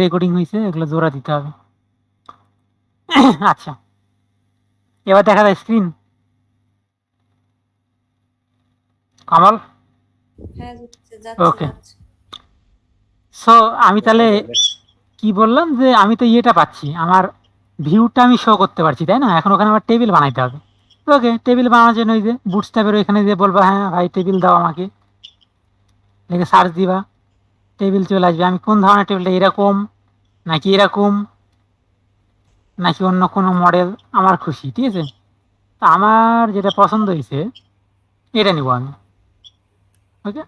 Recording হয়েছে, এগুলো জোড়া দিতে হবে। আচ্ছা, এবার দেখা যায় স্ক্রিন। কমল, ওকে। সো আমি তাহলে কি বললাম যে আমি তো ইয়েটা পাচ্ছি, আমার ভিউটা আমি শো করতে পারছি, তাই না? এখন ওখানে আমার টেবিল বানাইতে হবে। ওকে, টেবিল বানানোর জন্য ওই যে বুটস্ট্র্যাপের ওইখানে যে বলবা হ্যাঁ ভাই টেবিল দাও আমাকে, লিখে সার্চ দিবা, টেবিল চলে আসবে। আমি কোন ধরনের টেবিলটা, এরকম নাকি এরকম নাকি অন্য কোনো মডেল, আমার খুশি, ঠিক আছে? তা আমার যেটা পছন্দ হয়েছে এটা নিব আমি। ওকে,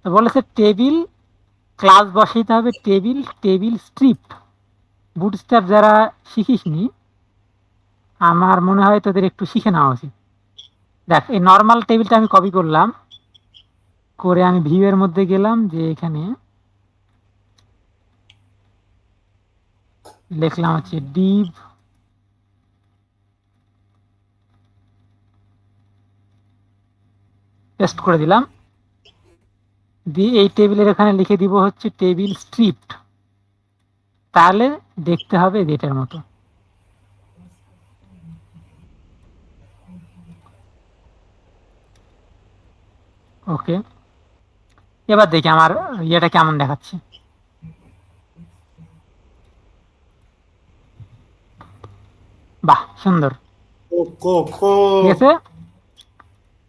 তো বলেছে টেবিল ক্লাস বসাইতে হবে, টেবিল টেবিল স্ট্রিপ। বুটস্ট্র্যাপ যারা শিখিসনি, আমার মনে হয় তোদের একটু শিখে নেওয়া উচিত। দেখ, এই নর্মাল টেবিলটা আমি কপি করলাম, করে আমি ভিউ এর মধ্যে গেলাম, যে এখানে লিখলাম হচ্ছে ডিভ, পেস্ট করে দিলাম, দিয়ে এই টেবিলের এখানে লিখে দিব হচ্ছে টেবিল স্ট্রিপড। তাহলে দেখতে হবে এটার মতো। ওকে, এবার দেখি আমার ইয়েটা কেমন দেখাচ্ছে। বাহ, সুন্দর, ঠিক আছে।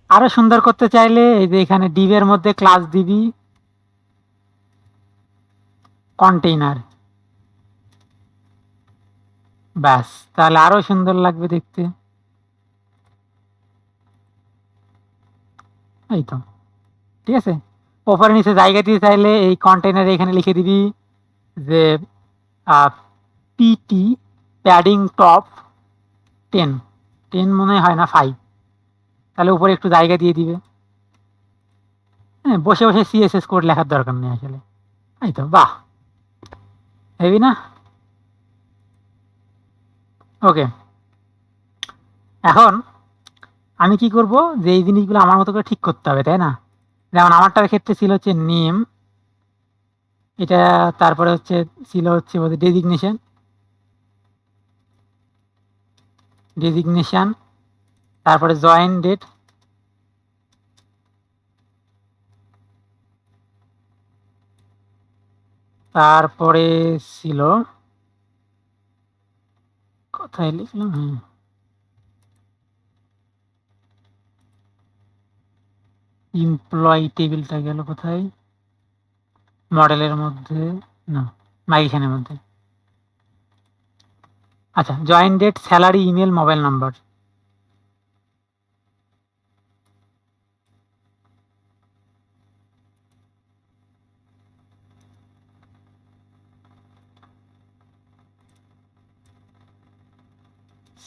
আরো সুন্দর করতে চাইলে এই যে এখানে ডিভের মধ্যে ক্লাস দিবি কন্টেইনার, ব্যাস, তাহলে আরো সুন্দর লাগবে দেখতে। এই তো, ঠিক আছে। ওপরে নিচে জায়গা দিতে চাইলে এই কন্টেইনার এখানে লিখে দিবি যে পিটি প্যাডিং টপ 10, 10 মনে হয় না 5, তাহলে উপরে একটু জায়গা দিয়ে দিবে। হ্যাঁ, বসে বসে সিএসএস কোড লেখার দরকার নেই আসলে। এই তো, বাহ, হেবি না? ওকে, এখন আমি কি করব, যে এই জিনিসগুলো আমার মতো করে ঠিক করতে হবে, তাই না? যেমন আমারটার ক্ষেত্রে ছিল হচ্ছে নেম, এটা, তারপরে হচ্ছে ছিল হচ্ছে ডেজিগনেশন, ডেজিগনেশন, তারপরে জয়েন ডেট, তারপরে ছিল, কোথায় লিখলাম, হ্যাঁ, এমপ্লয়ি টেবিলটা গেল কোথায়, মডেলের মধ্যে না, মাইগ্রেশনের মধ্যে। আচ্ছা, join date, salary, email, mobile number.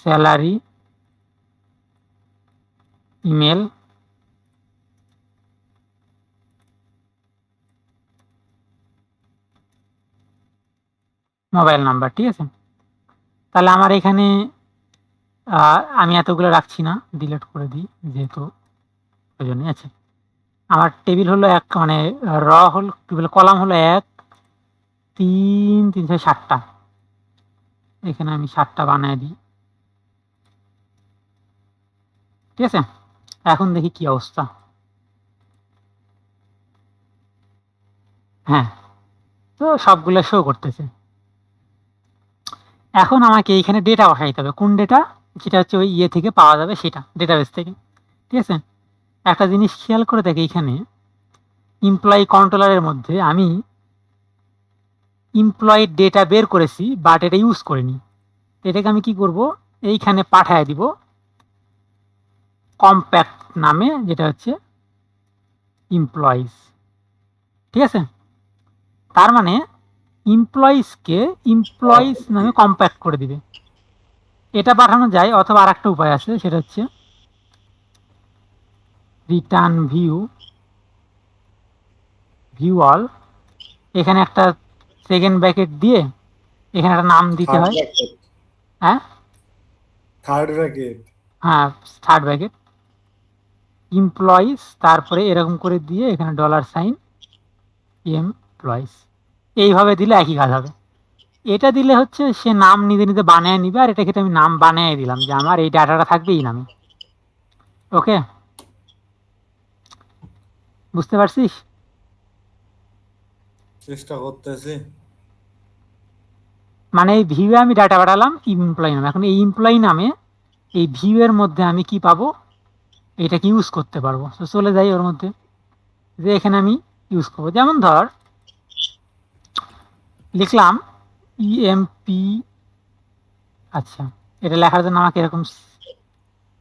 Salary, email, mobile number, ঠিক আছে। তাহলে আমার এখানে আমি এতগুলো রাখছি না, ডিলিট করে দিই যেহেতু প্রয়োজনে আছে। আমার টেবিল হলো এক, মানে র হল টেবিল কলাম হলো 1 3 3 6 7টা, এখানে আমি 7টা বানায় দিই, ঠিক আছে। এখন দেখি কি অবস্থা। হ্যাঁ, তো সবগুলো শো করতেছে। এখন আমাকে এইখানে ডেটা বসাইতে হবে, কোন ডেটা, যেটা হচ্ছে ওই ইয়ে থেকে পাওয়া যাবে, সেটা ডেটাবেস থেকে, ঠিক আছে। একটা জিনিস খেয়াল করে দেখে, এইখানে এমপ্লয়ি কন্ট্রোলারের মধ্যে আমি এমপ্লয়ি ডেটা বের করেছি, বাট এটা ইউজ করিনি। এটাকে আমি কি করব, এইখানে পাঠায় দিব কম্প্যাক্ট নামে, যেটা হচ্ছে এমপ্লয়িজ, ঠিক আছে। তার মানে এমপ্লয়িজকে এমপ্লয়িজ নামে কম্প্যাক্ট করে দিবে। এটা পাঠানো যায়, অথবা আর একটা উপায় আছে, সেটা হচ্ছে রিটার্ন ভিউ, ভিউ অল, এখানে একটা সেকেন্ড ব্র্যাকেট দিয়ে এখানে একটা নাম দিতে হয়। হ্যাঁ, থার্ড ব্র্যাকেট, হ্যাঁ, থার্ড ব্র্যাকেট, এমপ্লয়িজ, তারপরে এরকম করে দিয়ে এখানে $, এমপ্লয়িজ, এইভাবে দিলে একই কাজ হবে। এটা দিলে হচ্ছে সে নাম নিজে নিজে বানিয়ে নিবে, আর এটা ক্ষেত্রে আমি নাম বানিয়ে দিলাম যে আমার এই ডাটাটা থাকবে এই নামে। ওকে, বুঝতে পারছিস? চেষ্টা করতেছি। মানে এই ভিউয়ে আমি ডাটা পাঠালাম এমপ্লয়ি নামে, এখন এই এমপ্লয়ি নামে এই ভিউয়ের মধ্যে আমি কি পাবো, এটাকে ইউজ করতে পারবো। তো চলে যাই ওর মধ্যে, যে এখানে আমি ইউজ করবো। যেমন ধর লিখলাম ইএমপি, আচ্ছা এটা লেখার জন্য আমাকে এরকম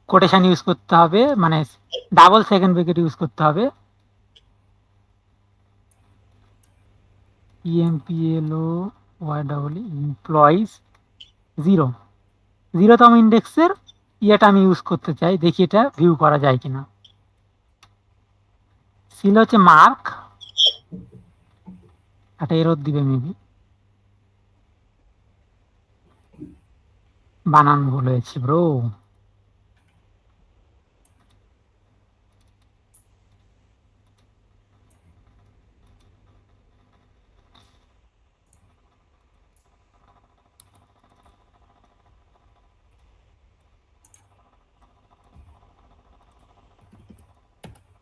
কোটেশন ইউজ করতে হবে, মানে ডাবল সেকেন্ড ব্রেকেট ইউজ করতে হবে। ইএমপিএলও ওয়াই ডাবল এমপ্লয়িজ জিরো, 0তম ইন্ডেক্সের ইয়েটা আমি ইউজ করতে চাই, দেখি এটা ভিউ করা যায় কিনা। ছিল হচ্ছে মার্ক, একটা এরর দিবে মেবি, বানান ভুল হয়েছে ব্রো।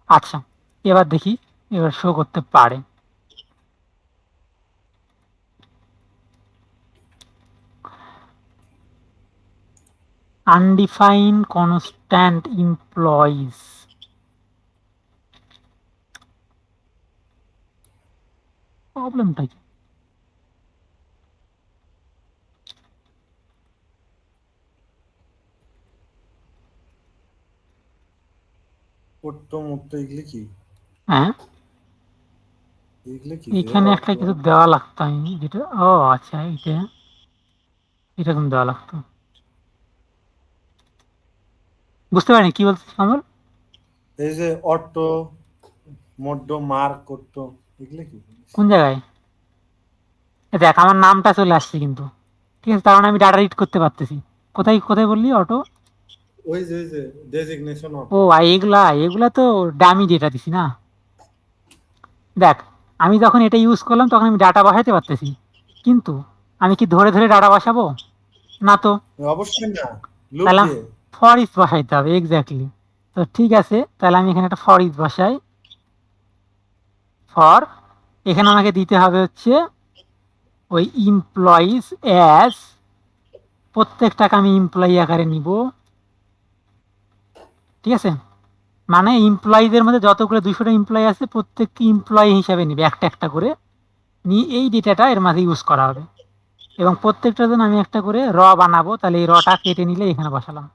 আচ্ছা এবার দেখি, এবার শো করতে পারে। আনডিফাইন্ড কনস্ট্যান্ট এমপ্লয়িজ, প্রবলেমটা কি? পড়তো মরতো এগুলি কি? হ্যাঁ এগুলি কি এখানে একটা কিছু দেওয়া লাগতো, আমি যেটা, ও আচ্ছা এটা এরকম দেওয়া লাগতো। বুঝতে পারিনি কি বলছিস কমল? এই যে অটো মড্ড মার্ক করতো, এগুলি কি? কোন জায়গায়? দেখ আমার নামটা চলে আসছে কিন্তু, ঠিক আছে, তার মানে আমি ডাটা রিড করতে পারতেছি। কোথায় কোথায় বললি অটো? ওই যে ডেজিগনেশন ও অটো। এগুলা এগুলা তো ডামি ডেটা দিছি না। দেখ আমি যখন এটা ইউজ করলাম তখন আমি ডাটা বসাইতে পারতেছি, কিন্তু আমি কি ধরে ধরে ডাটা বসাবো? না তো। অবশ্যই না, লুপ তাহলে দিয়ে। ফর ইচ বসাইতে হবে, এক্স্যাক্টলি। তো ঠিক আছে, তাহলে আমি এখানে একটা ফর ইচ বসাই। ফর, এখানে আমাকে দিতে হবে হচ্ছে ওই এমপ্লয়িজ অ্যাজ, প্রত্যেকটাকে আমি এমপ্লয়ি আকারে নিব, ঠিক আছে। মানে এমপ্লয়িদের মধ্যে যতগুলো 200টা এমপ্লয়ি আছে প্রত্যেককে এমপ্লয়ি হিসাবে নিবে একটা একটা করে, নিয়ে এই ডেটাটা এর মাঝে ইউজ করা হবে। এবং প্রত্যেকটার জন্য আমি একটা করে র বানাবো, তাহলে এই রটা কেটে নিলে এখানে বসালাম।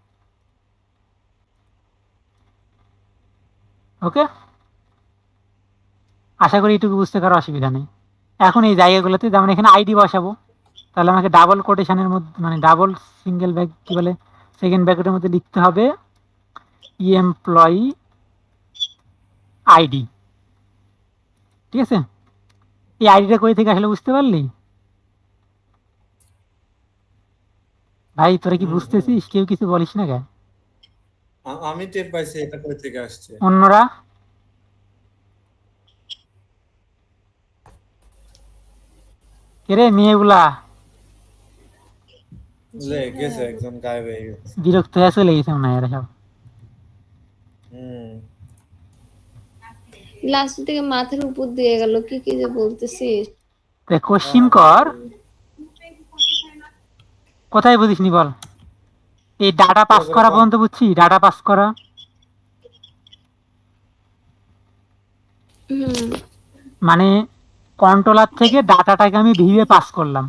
ওকে, আশা করি এইটুকু বুঝতে কারো অসুবিধা নেই। এখন এই জায়গাগুলোতে যেমন এখানে আইডি বসাবো, তাহলে আমাকে ডাবল কোটেশনের মধ্যে, মানে ডাবল সিঙ্গেল ব্যাগ কি বলে, সেকেন্ড ব্র্যাকেটের মধ্যে লিখতে হবে এমপ্লয়ি আইডি, ঠিক আছে। এই আইডিটা কই থেকে আসলে বুঝতে পারলি ভাই? তোরা কি বুঝতেছিস? কেউ কিছু বলিস না কেন? আমি টের পাইছি এটা কই থেকে আসছে। অন্যরা? কে রে মেয়েগুলা? বুঝলে গেছে, একজন গায়েব হয়ে গেছে। বিরক্ত হয়ে চলে গেছে মনে হয় এরা সব। হুম। লাস্ট থেকে মাথার উপর দিয়ে গেল, কি কি যে বলতেছিস। কোশ্চিন কর, কোথায় বুঝিসনি বল? এই ডাটা পাস করা পর্যন্ত বুঝছি, ডাটা পাস করা। হুম মানে কন্ট্রোলার থেকে ডাটাটাকে আমি ভিউয়ে পাস করলাম,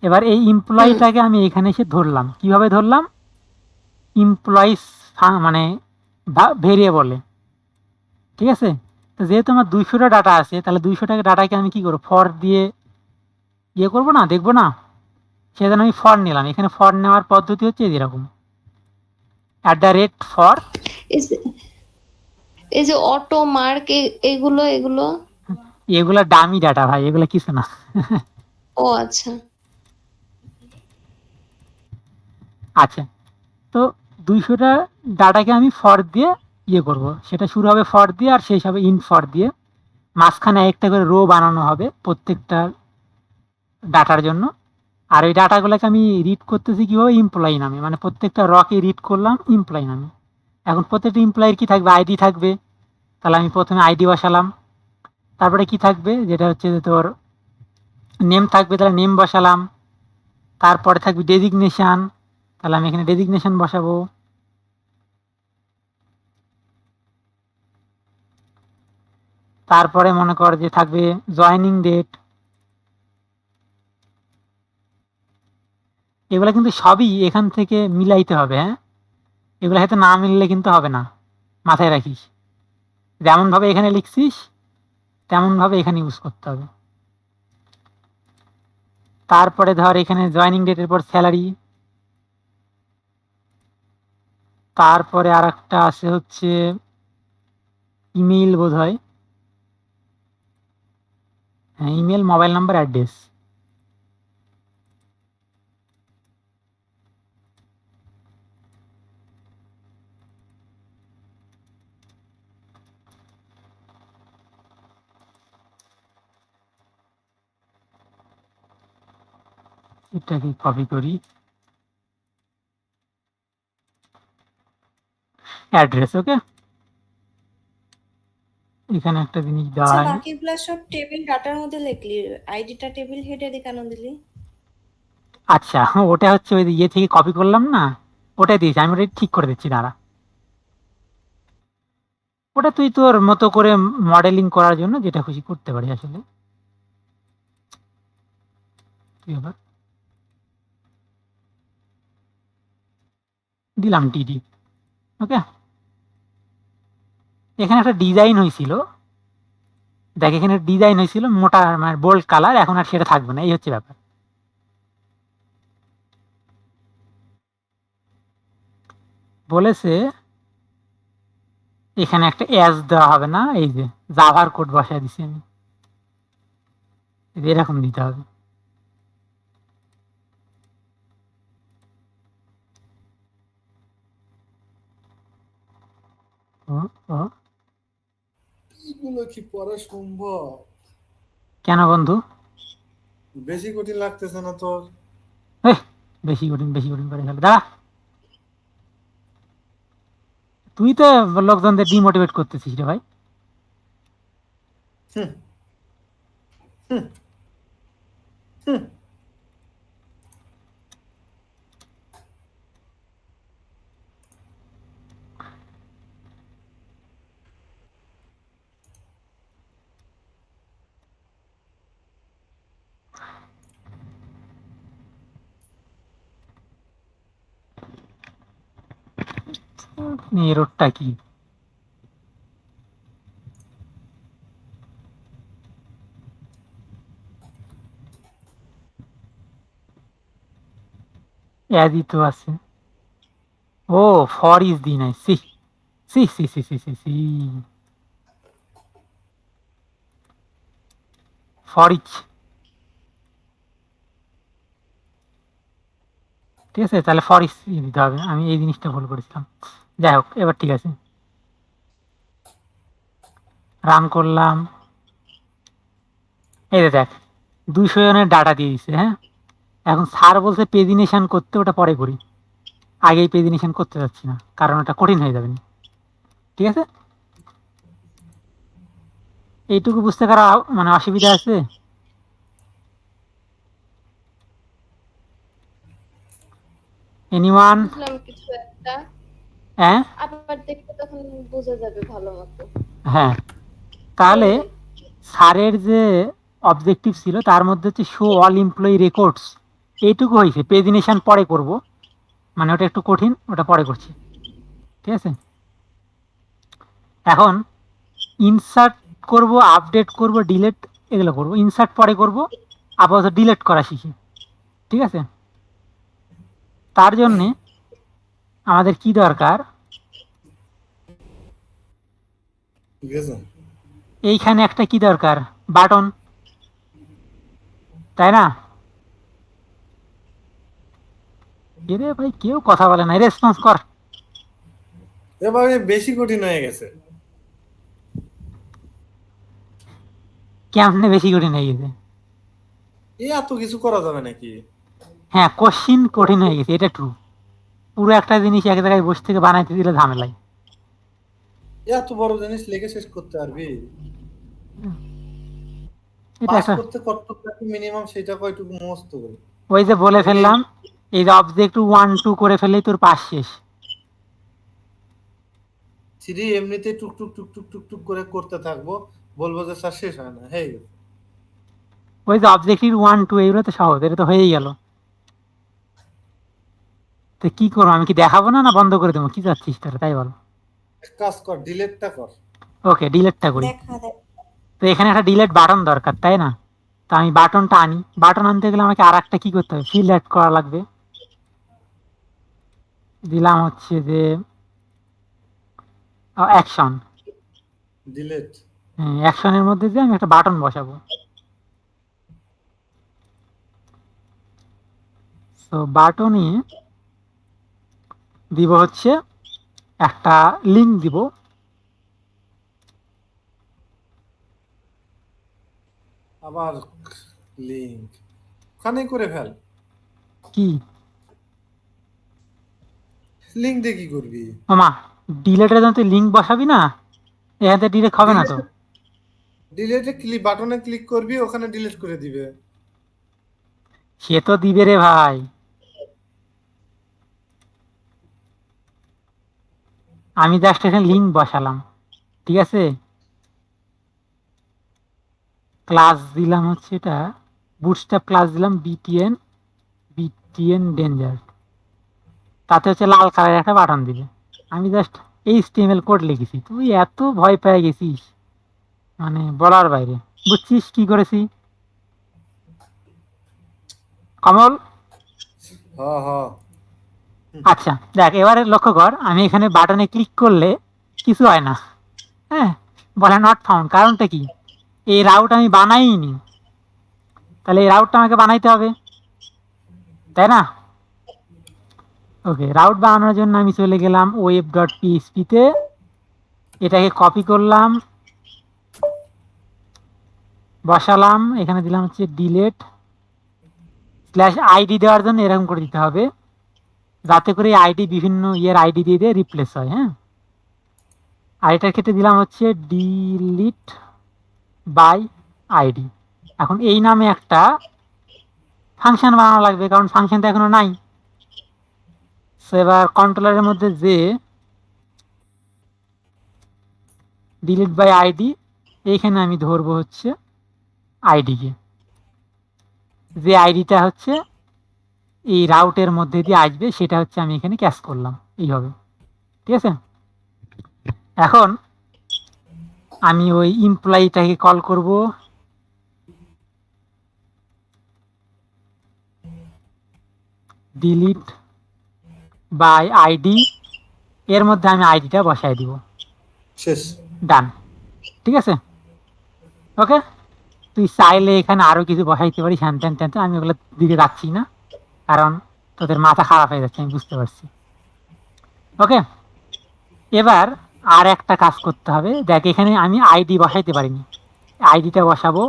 এবার এই হুম এমপ্লয়িটাকে আমি এখানে এসে ধরলাম। কিভাবে ধরলাম? এমপ্লয়িজ মানে ভেরিয়েবলে, ঠিক আছে। তো যেহেতু আমার 200টা ডাটা আছে, তাহলে 200টাকে ডাটাকে আমি কি করবো, ফর দিয়ে ইয়ে করবো না, দেখবো না, সেজন্য আমি ফর নিলাম। এখানে ফর নেওয়ার পদ্ধতি হচ্ছে এরকম, @for। এই যে এই যে অটো মার্ক এগুলো এগুলো এগুলা ডামি ডাটা ভাই, এগুলা কিছু না। ও আচ্ছা। আচ্ছা, তো 200টা ডাটাকে আমি ফর দিয়ে ইয়ে করব, সেটা শুরু হবে ফর দিয়ে আর শেষ হবে ইন ফর দিয়ে। মাঝখানে একটা করে রো বানানো হবে প্রত্যেকটা ডাটার জন্য। আর ওই ডাটাগুলোকে আমি রিড করতেছি কীভাবে, এমপ্লয়ি নামে, মানে প্রত্যেকটা রকে রিড করলাম এমপ্লয়ি নামে। এখন প্রত্যেকটা এমপ্লয়ের কী থাকবে, আইডি থাকবে, তাহলে আমি প্রথমে আইডি বসালাম। তারপরে কি থাকবে, যেটা হচ্ছে যে তোর নেম থাকবে, তাহলে নেম বসালাম। তারপরে থাকবে ডেজিগনেশান, তাহলে আমি এখানে ডেজিগনেশান বসাবো। তারপরে মনে কর যে থাকবে জয়েনিং ডেট। এগুলো কিন্তু সবই এখান থেকে মিলাইতে হবে, হ্যাঁ, এগুলো হয়তো না মিললে কিন্তু হবে না, মাথায় রাখিস। যেমনভাবে এখানে লিখছিস তেমনভাবে এখানে ইউজ করতে হবে। তারপরে ধর এখানে জয়েনিং ডেটের পর স্যালারি। তারপরে আর একটা আছে হচ্ছে ইমেইল বোধ হয়, হ্যাঁ ইমেল, মোবাইল নাম্বার, অ্যাড্রেস। এটাকে কপি করি, অ্যাড্রেস, ওকে। এখানে একটা জিনিস দেওয়া আচ্ছা হয়, বাকিগুলা সব টেবিল ডাটার মধ্যে লিখলি, আইডিটা টেবিল হেডে কেন দিলি? আচ্ছা ওটা হচ্ছে ওই ইয়ে থেকে কপি করলাম না, ওটাই দিয়েছি আমি, ওটা ঠিক করে দিচ্ছি, দাঁড়া। ওটা তুই তোর মতো করে মডেলিং করার জন্য যেটা খুশি করতে পারি আসলে। তুই আবার দিলাম ডিডি, ওকে। এখানে একটা ডিজাইন হয়েছিল, দেখ এখানে ডিজাইন হয়েছিল মোটা মানে বোল্ড কালার, এখন আর সেটা থাকবে না, এই হচ্ছে ব্যাপার। বলেছে এখানে একটা অ্যাজ দেওয়া হবে না, এই যে জাভার কোড বসায় দিছি আমি, এরকম দিতে হবে। ও, ও, এগুলো কি পড়া সম্ভব? কেন বন্ধু? বেশি কঠিন লাগতেছে না তোর? এহ, বেশি কঠিন করে ফেলে, দাঁড়া। তুই তো লোকজনদের ডিমোটিভেট করতেছিস রে ভাই। হুম, হুম, হুম। এররটা কি? অ্যাজই তো আছে। ও, ফর ইজ দি নাই, C C C C C C C for each, ঠিক আছে, তাহলে ফর ইচ দিতে হবে, আমি এই জিনিসটা ভুল করেছিলাম। যাই হোক, এবার ঠিক আছে, রান করলাম। এই যে দেখ 200 জনের ডাটা দিয়ে দিচ্ছে, হ্যাঁ। এখন স্যার বলছে পেজিনেশন করতে, ওটা পরে করি, আগেই পেজিনেশন করতে যাচ্ছি না, কারণ ওটা কঠিন হয়ে যাবে না, ঠিক আছে। এইটুকু বুঝতে কারো মানে অসুবিধা আছে? এনিওয়ান? বুঝলাম কিছু একটা, হ্যাঁ, আবার দেখতে তখন বোঝা যাবে ভালো মতো। হ্যাঁ, তাহলে বলবি। স্যারের যে অবজেক্টিভ ছিল তার মধ্যে হচ্ছে শো অল এমপ্লয়ি রেকর্ডস, এইটুকু হয়েছে, পেজিনেশন পরে করব, মানে ওটা একটু কঠিন, ওটা পরে করছি, ঠিক আছে। এখন ইনসার্ট করব, আপডেট করব, ডিলেট, এগুলো করব। ইনসার্ট পরে করব, আপাতত ডিলেট করা শিখি, ঠিক আছে। তার জন্যে আমাদের কি দরকার, ঠিক আছে। এইখানে একটা কি দরকার, বাটন, তাই না? এরে ভাই কেউ কথা বলে না, রেসপন্স কর। এবারে বেশি কঠিন হয়ে গেছে। কেমনে বেশি কঠিন হয়ে গেছে? এত কিছু করা যাবে নাকি? হ্যাঁ, কোশ্চিন কঠিন হয়ে গেছে, এটা ট্রু। পুরো একটা জিনিস এক জায়গায় বসে থেকে বানাইতে দিলে ঝামেলায়। এত বড় জিনিস লিখে শেষ করতে পারবি? এটা পাস একটা, করতে কতটুকু লাগে মিনিমাম সেটা কয়টুকু মুখস্থ করে? ওই যে বলে এই ফেললাম, এই যে অবজেক্ট 1 2 করে ফেললেই তোর পাস শেষ। থ্রি এমনিতে টুক টুক টুক টুক টুক টুক করে করতে থাকবো, বলবো যে স্যার শেষ হয় না, হয়ে গেছে। ওই যে অবজেক্টিভ 1 2 এগুলো তো সহজ, এটা তো হয়েই গেল। তো কি করবো, আমি কি দেখাবো না, না বন্ধ করে দেবো, কি চাচ্ছিস তোরা তাই বল। এক কাজ কর, ডিলেটটা কর। ওকে, ডিলেটটা করি। দেখা দেখ। তো এখানে একটা ডিলেট বাটন দরকার, তাই না? তো আমি বাটনটা আনি। বাটন আনতে গেলে আমাকে আর একটা কি করতে হবে, ফিল্ড অ্যাড করা লাগবে। দিলাম হচ্ছে যে অ্যাকশন। ডিলেট। অ্যাকশনের মধ্যে দিয়ে আমি একটা বাটন বসাবো। তো বাটনে দিব হচ্ছে একটা লিঙ্ক দিব। আবার লিংক ওখানে করে ফেল। কি লিংক দিয়ে কি করবি? ওমা, ডিলেটের জন্য তুই লিঙ্ক বসাবি না, এখান থেকে ডিরেক্ট হবে না তো। ডিলেটে ক্লিক বাটনে ক্লিক করবি, ওখানে ডিলিট করে দিবে। সে তো দিবে রে ভাই, আমি জাস্ট এখানে লিঙ্ক বসালাম, ঠিক আছে। ক্লাস দিলাম হচ্ছে এটা বুটস্ট্র্যাপ ক্লাস দিলাম বিটিএন ডেঞ্জার। তাতে হচ্ছে লাল কালারের একটা বাটন দিবে। আমি জাস্ট HTML কোড লিখেছি, তুই এত ভয় পেয়ে গেছিস মানে বলার বাইরে। বুঝছিস কি করেছি কমল? হ্যাঁ হ্যাঁ। আচ্ছা দেখ, এবারে লক্ষ্য কর, আমি এখানে বাটনে ক্লিক করলে কিছু হয় না। হ্যাঁ, বলে নট ফাউন্ড, কারণটা কি? এই রাউট আমি বানাইনি, তাহলে এই রাউটটা আমাকে বানাইতে হবে, তাই না? ওকে, রাউট বানানোর জন্য আমি চলে গেলাম web.php-তে, এটাকে কপি করলাম, বসালাম, এখানে দিলাম হচ্ছে ডিলেট /id। দেওয়ার জন্য এরকম করে দিতে হবে, যাতে করে আইডি বিভিন্ন আইডি দিয়ে রিপ্লেস হয়। হ্যাঁ, আর এটার ক্ষেত্রে দিলাম হচ্ছে ডিলিট বাই আইডি। এখন এই নামে একটা ফাংশন বানানো লাগবে, কারণ ফাংশন তো এখনো নাই। এবার কন্ট্রোলারের মধ্যে যে ডিলিট বাই আইডি, এইখানে আমি ধরবো হচ্ছে আইডিকে, যে আইডিটা হচ্ছে এই রাউটের মধ্যে দিয়ে আসবে, সেটা হচ্ছে আমি এখানে ক্যাশ করলাম এইভাবে, ঠিক আছে। এখন আমি ওই এমপ্লয়িটাকে কল করব, ডিলিট বাই আইডি, এর মধ্যে আমি আইডিটা বসাই দিব। শেষ। ডান, ঠিক আছে। ওকে, তুই চাইলে এখানে আরো কিছু বসাইতে পারিস, হ্যান ত্যান ত্যান, আমি ওগুলো দিকে যাচ্ছি না, কারণ তোদের মাথা খারাপ হয়ে যাচ্ছে, আমি বুঝতে পারছি। ওকে, এবার আর একটা কাজ করতে হবে। দেখ, এখানে আমি আইডি বসাইতে পারিনি, আইডিটা বসাবো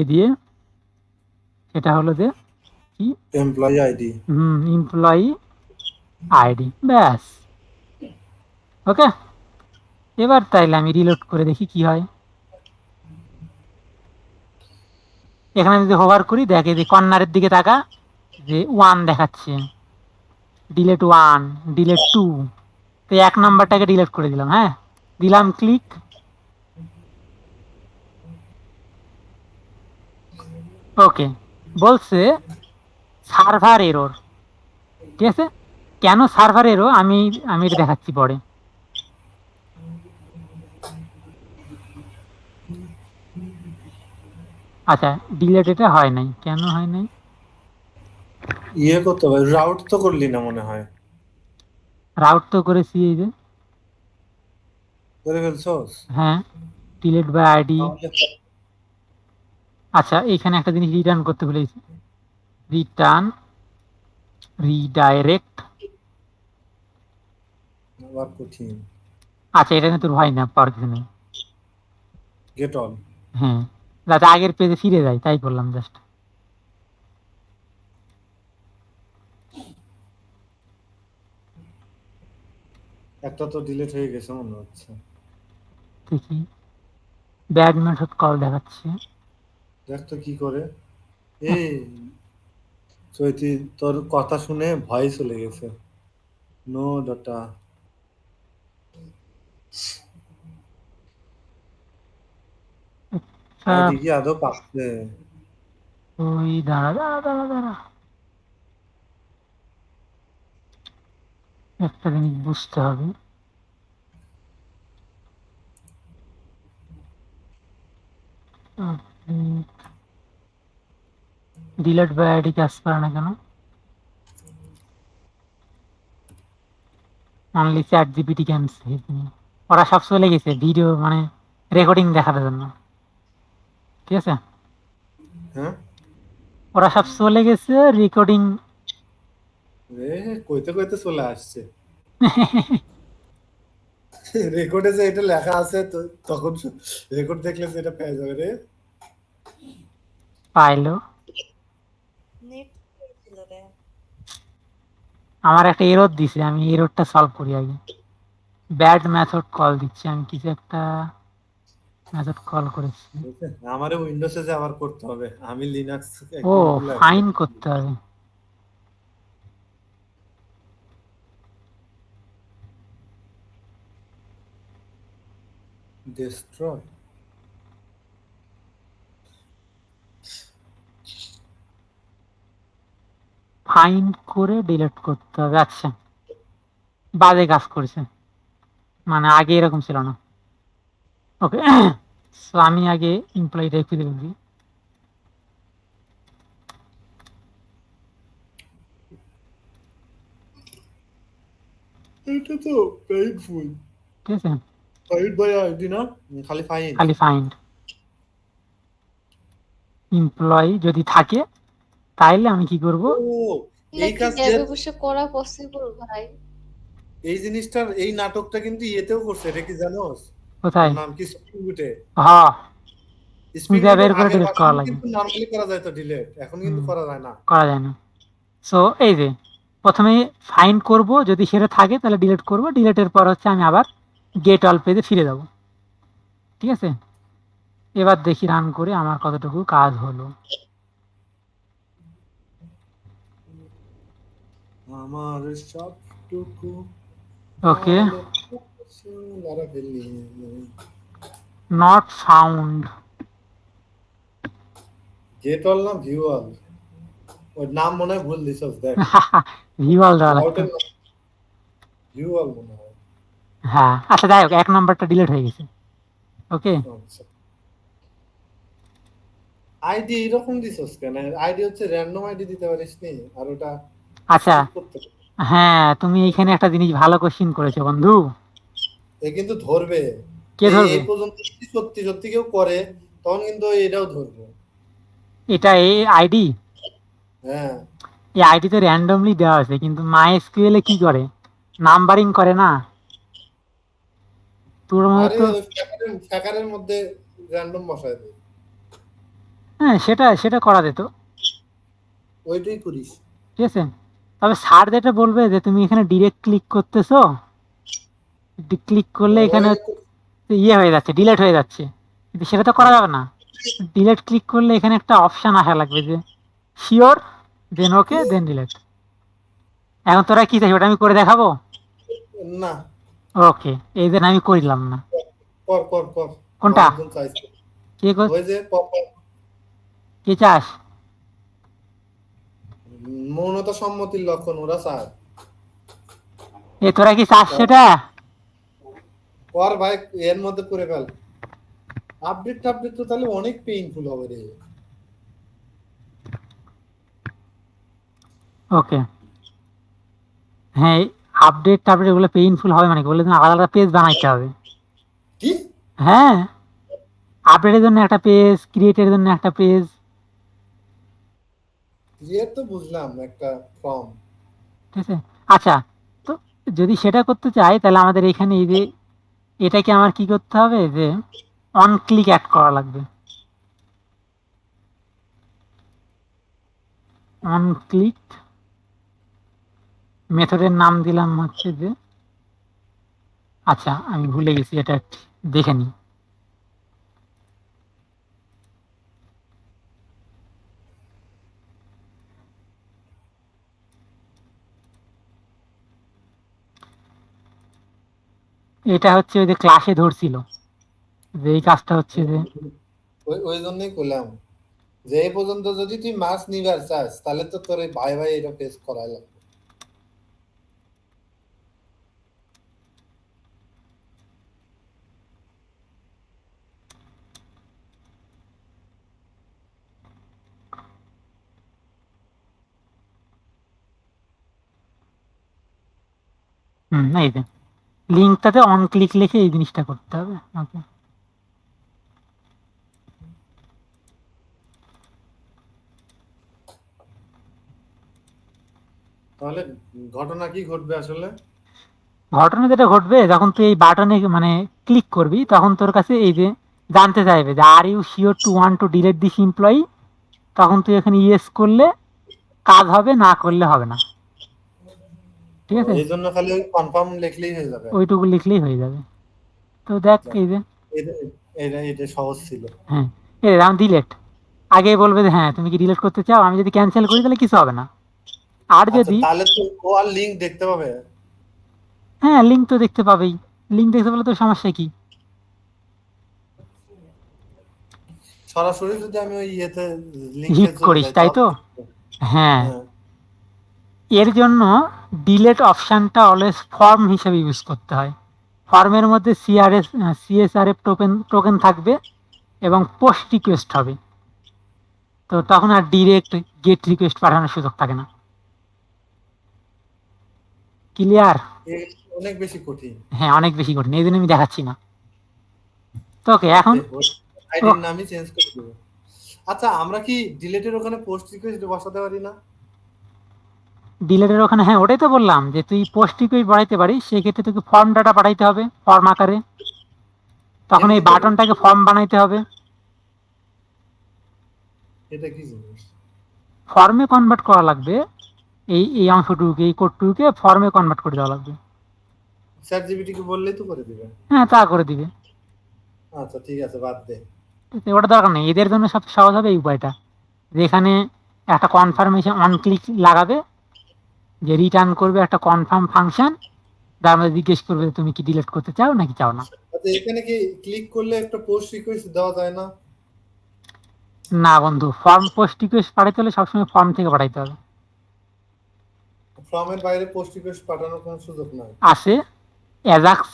দিয়ে, সেটা হলো যে কি, এমপ্লয়ি আইডি। এমপ্লয়ি আইডি, ব্যাস। ওকে, এবার তাইলে আমি রিলোড করে দেখি কি হয়। এখানে যদি হোভার করি, দেখে যে কর্নারের দিকে তাকা, যে 1 দেখাচ্ছে, ডিলেট 1 ডিলেট 2, তো 1 নাম্বারটাকে ডিলেট করে দিলাম। হ্যাঁ, দিলাম ক্লিক, ওকে, বলছে সার্ভার এরর, ঠিক আছে। কেন সার্ভার এরর আমি আমি এটা দেখাচ্ছি পরে। আচ্ছা, ডিলেট এটা হয় নাই, কেন হয় নাই? করতে হবে, রাউট তো করলি না মনে হয়। রাউট তো করেছি, এই যে, করে ফেলছস? হ্যাঁ, ডিলেট বাই আইডি। তাহলে আচ্ছা, এখানে একটা জিনিস রিটার্ন করতে ভুলেছি, রিটার্ন রিডাইরেক্ট। আবার কঠিন। আচ্ছা, এটা নিয়ে তোর ভয় না, পাওয়ার কিছু নেই। Gate all. হ্যাঁ, যাতে আগের পেজে ফিরে যায়, তাই করলাম জাস্ট। একটা তো ডিলিট হয়ে গেছে মনে হচ্ছে। দেখি, ব্যাড মেথড কল দেখাচ্ছে। দেখ তো কি করে। এই চৈতি, তোর কথা শুনে ভয় চলে গেছে। No data. আইডি কি আদৌ পাচ্ছে? ওই দাঁড়া দাঁড়া দাঁড়া দাঁড়া, একটা জিনিস বুঝতে হবে। ডিলেট বাই আইডি কাজ করে না কেন? Only chat GPT can help me. ওরা সব চলে গেছে ভিডিও মানে রেকর্ডিং দেখার জন্য, ঠিক আছে? হ্যাঁ, ওরা সব চলে গেছে রেকর্ডিং। রে কইতে কইতে চলে আসছে। রেকর্ডে যে এটা লেখা আছে তো তখন রেকর্ড দেখলে যে এটা পেয়ে যাবে রে। পাইলো। নেট ছিল রে। আমার একটা এরর দিছে, আমি এররটা সলভ করি আগে। ব্যাড মেথড কল দিচ্ছি, আমি কিছু একটা মেথড কল করেছি। আমারে উইন্ডোজে যে আবার করতে হবে, আমি লিনাক্স ও, একদম ভুলে ফাইন করতে হবে। ডেস্ট্রয়। ফাইন করে ডিলিট করতে হবে। আচ্ছা, বাজে কাজ করেছে, মানে আগে এরকম ছিল না। ওকে, সো আমি আগে এমপ্লয়িটা খুঁজে দেখি। এটা তো পেইনফুল। ঠিক আছে, ফাইন্ড বাই আইডি না, খালি ফাইন্ড। খালি ফাইন্ড এমপ্লয়ি যদি থাকে তাইলে আমি কি করব? ও, এগুলা এই কি কাজ যে ল্যাবে বসে করা পসিবল ভাই? এই জিনিসটার এই নাটকটা কিন্তু ইয়েতেও করছে, এটা কি জানোস? ওর কোথায়? নাম কি? স্প্রিং বুটে। হ্যাঁ, স্প্রিং খুঁজে বুটের বের করে আগের ডিলিট করা ভার্সনে লাগে। কিন্তু নরমালি করা যায় তো ডিলিট, এখন কিন্তু করা যায় না। করা যায় না। সো এই যে প্রথমে ফাইন্ড করব, যদি সেটা থাকে তাহলে ডিলিট করব, ডিলিটের পর হচ্ছে আমি আবার গেট অল পেজে ফিরে যাব। ঠিক আছে, এবার দেখি রান করে আমার কতটুকু কাজ হলো। আমার সবটুকু ওকে, লারা ফেললি। Not found. গেট অল না ভিউ অল? ওর নাম মনে হয় ভুল দিছস, দেখ। ভিউয়াল দেওয়া লাগতো। ক্লাউডের ভিউ অল মনে হয়। হ্যাঁ, আচ্ছা যাই হোক, 1 নম্বরটা ডিলিট হয়ে গেছে। ওকে, আচ্ছা, আইডি এরকম দিছস কেন? আইডি হচ্ছে র্যান্ডম আইডি দিতে পারিস নি, আর ওটা আচ্ছা, স্কিপ করতে পারিস। হ্যাঁ তুমি এইখানে একটা জিনিস ভালো কোশ্চিন করেছো বন্ধু। এ কিন্তু ধরবে। কে এই ধরবে? এই পর্যন্ত যদি সত্যি সত্যি কেউ করে তখন কিন্তু এটাও ধরবে। এটা এই আইডি, হ্যাঁ, এই আইডি তো র্যান্ডমলি দেওয়া আছে, কিন্তু মাইএসকিউএল এ কি করে, নাম্বারিং করে না। তোর মধ্যে আরে তো, ওই ফ্যাকারের মধ্যে র্যান্ডম বসায় দে, হ্যাঁ সেটা সেটা করা যেত। ওইটাই করিস। ঠিক আছে, তবে স্যার যেটা বলবে যে তুমি এখানে ডিরেক্ট ক্লিক করতেছো, ক্লিক করলে এখানে ওই ইয়ে হয়ে যাচ্ছে, ডিলেট হয়ে যাচ্ছে, কিন্তু সেটা তো করা যাবে না। ডিলেট ক্লিক করলে এখানে একটা অপশন আসা লাগবে যে শিওর, দেন ওকে, দেন ডিলেট। এখন তোরা কি চাই, ওটা আমি করে দেখাবো? না, ওকে, এই দেন আমি করলাম না। কর কর কর। কোনটা? অনেকজন চাইছে। কে ওই যে কে চাস? মৌনতা সম্মতির লক্ষণ ওরা চায়। এ তোরা কি চাস সেটা? কর ভাই, এর মধ্যে করে ফেল। আপডেট টাপডেট তো তাহলে অনেক পেইনফুল হবে রে। ওকে, হ্যাঁ আপডেট টাপডেট এগুলো পেইনফুল হবে, মানে বলে আলাদা আলাদা পেজ বানাইতে হবে। কি? হ্যাঁ, আপডেটের জন্য একটা পেজ, ক্রিয়েটের জন্য একটা পেজ। ক্রিয়েট তো বুঝলাম, একটা ফর্ম। ঠিক আছে, আচ্ছা, তো যদি সেটা করতে চাই তাহলে আমাদের এখানে এই যে এটাকে আমার কি করতে হবে, যে অন ক্লিক অ্যাড করা লাগবে। অন ক্লিক মেথডের নাম দিলাম হচ্ছে যে, আচ্ছা আমি ভুলে গেছি, এটা দেখে নিই। এটা হচ্ছে ওই যে ক্লাসে ধরছিল যে এই কাজটা হচ্ছে যে, ওই ওই জন্যই করলাম যে এই পর্যন্ত যদি তুই মাছ নিবার চাস তাহলে তো তোর এই ভাই ভাই এটা ফেস করাই লাগবে। এই যে লিঙ্কটাতে অন ক্লিক লিখে এই জিনিসটা করতে হবে। ওকে, তাহলে ঘটনা কি ঘটবে আসলে? ঘটনা যেটা ঘটবে, যখন তুই এই বাটনে মানে ক্লিক করবি তখন তোর কাছে এই যে জানতে চাইবে যে are you sure to want to delete this employee, তখন তুই এখানে ইয়েস করলে কাজ হবে, না করলে হবে না। ঠিক আছে, এই জন্য খালি ওই কনফার্ম লিখলেই হয়ে যাবে। ওইটুকু লিখলেই হয়ে যাবে। তো দেখ এই যে, এটা এটা এটা সহজ ছিল। হ্যাঁ এই রাম ডিলেট, আগে বলবে যে হ্যাঁ তুমি কি ডিলিট করতে চাও, আমি যদি ক্যান্সেল করি তাহলে কিছু হবে না। আর আচ্ছা যদি, তাহলে তো ও আর লিংক দেখতে পাবে? হ্যাঁ লিঙ্ক তো দেখতে পাবেই, লিঙ্ক দেখতে পেলে তো সমস্যা কি? সরাসরি যদি আমি ওই ইয়েতে লিংকে হিট চলে করিস যাই তাই তো? হ্যাঁ, হ্যাঁ, এর জন্য ডিলেট অপশানটা অলওয়েজ ফর্ম হিসেবে ইউজ করতে হয়। ফর্মের মধ্যে সিএসআরএফ টোকেন থাকবে এবং পোস্ট রিকোয়েস্ট হবে। তো তখন আর ডিরেক্ট গেট রিকোয়েস্ট পাঠানোর সুযোগ থাকে না। ক্লিয়ার? অনেক বেশি কঠিন। হ্যাঁ অনেক বেশি কঠিন, এই জন্য আমি দেখাচ্ছি না তো। ওকে, এখন আইডির নামই চেঞ্জ করে দেব। আচ্ছা আমরা কি ডিলেটের ওখানে পোস্ট রিকোয়েস্ট বসাতে পারি না? ডিলেটের ওখানে, হ্যাঁ ওটাই তো বললাম যে তুই পোস্ট রিকোয়েস্ট বাড়াইতে পারিস, সেক্ষেত্রে তোকে ফর্ম ডাটা পাঠাইতে হবে ফর্ম আকারে, তখন এই এমনি করে? বাটনটাকে ফর্ম বানাইতে হবে। এটা কি জিনিস? ফর্মে কনভার্ট করা লাগবে, এই অংশটুকুকে, এই কোডটুকুকে ফর্মে কনভার্ট করে দেওয়া লাগবে। চ্যাট জিপিটি কে বললেই তো করে দিবে। হ্যাঁ তা করে দিবে। আচ্ছা ঠিক আছে, বাদ দে। তো ওটা দরকার নেই, এদের জন্য সব সহজ হবে এই উপায়টা, যেখানে একটা কনফার্মেশন অন ক্লিক লাগাবে, যে রিটার্ন করবে একটা কনফার্ম ফাংশন, যার মধ্যে জিজ্ঞেস করবে তুমি কি ডিলিট করতে চাও নাকি চাও না। আচ্ছা এখানে কি ক্লিক করলে একটা পোস্ট রিকোয়েস্ট দেওয়া যায় না? না বন্ধু, ফর্ম পোস্ট রিকোয়েস্ট পাঠাইতে হলে সবসময় ফর্ম থেকে পাঠাইতে হবে। ফর্মের বাইরে পোস্ট রিকোয়েস্ট পাঠানোর কোনো সুযোগ নাই? আছে, অ্যাজাক্স।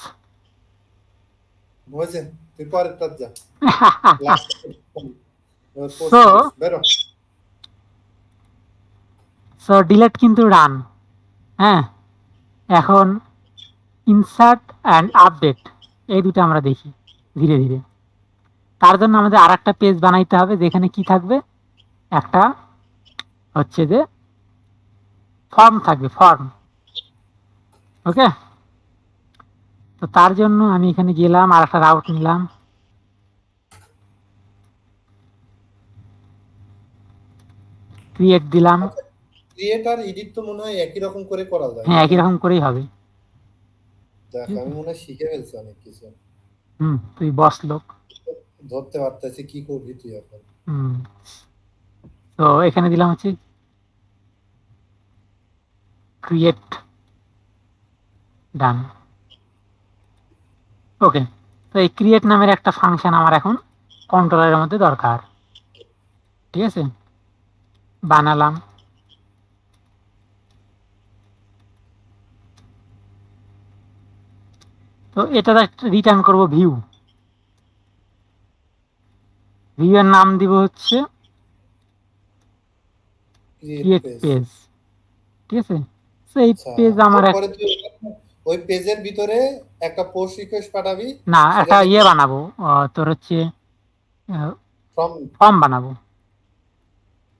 হয়েছে, তুই পরেরটা যা। So, বেরো। সো ডিলেট কিন্তু রান। হ্যাঁ, এখন ইনসার্ট অ্যান্ড আপডেট, এই দুটো আমরা দেখি ধীরে ধীরে। তার জন্য আমাদের আর একটা পেজ বানাইতে হবে, যেখানে কি থাকবে, একটা হচ্ছে যে ফর্ম থাকবে, ফর্ম। ওকে, তো তার জন্য আমি এখানে গেলাম, আর একটা রাউট নিলাম, ক্রিয়েট দিলাম। ক্রিয়েট আর এডিট তো মনে হয় একই রকম করে করা যায়। হ্যাঁ একই রকম করেই হবে। দেখ আমি মনে হয় শিখে ফেলছি অনেক কিছু। তুই বস লোক। ধরতে পারতেছি কি করবি তুই এখন। তো এখানে দিলাম হচ্ছে ক্রিয়েট, ডান। ওকে, তো এই ক্রিয়েট নামের একটা ফাংশন আমার এখন কন্ট্রোলারের মধ্যে দরকার। ঠিক আছে, বানালাম। তো এটা রিটার্ন করব ভিউ, ভিউ এর নাম দিব হচ্ছে ক্রিয়েট পেজ। ঠিক আছে, তো এই পেজ আমার পরে তুই ওই পেজের ভিতরে একটা পোস্ট রিকোয়েস্ট পাঠাবি না, একটা ইয়ে বানাবো, তোর হচ্ছে ফর্ম বানাবো।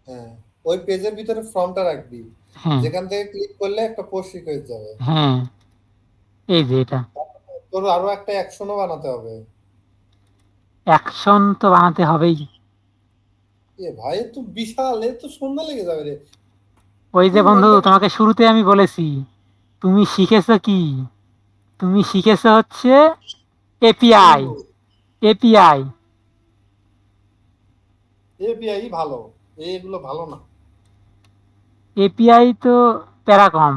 হ্যাঁ, ওই পেজের ভিতরে ফর্মটা রাখবি, হ্যাঁ যেখান থেকে ক্লিক করলে একটা পোস্ট রিকোয়েস্ট যাবে। হ্যাঁ, এই যে এটা, তোর আরো একটা অ্যাকশনও বানাতে হবে। অ্যাকশন তো বানাতে হবেই। এ ভাই এ তো বিশাল, এ তো সন্ধ্যা লেগে যাবে রে। ওই যে 3 বন্ধু ঘন্টা তোমাকে শুরুতে আমি বলেছি, তুমি শিখেছো কি? তুমি শিখেছো হচ্ছে এপিআই। বন্ধু, এপিআই এপিআই ভালো, এগুলো ভালো না। এপিআই তো প্যারাকম।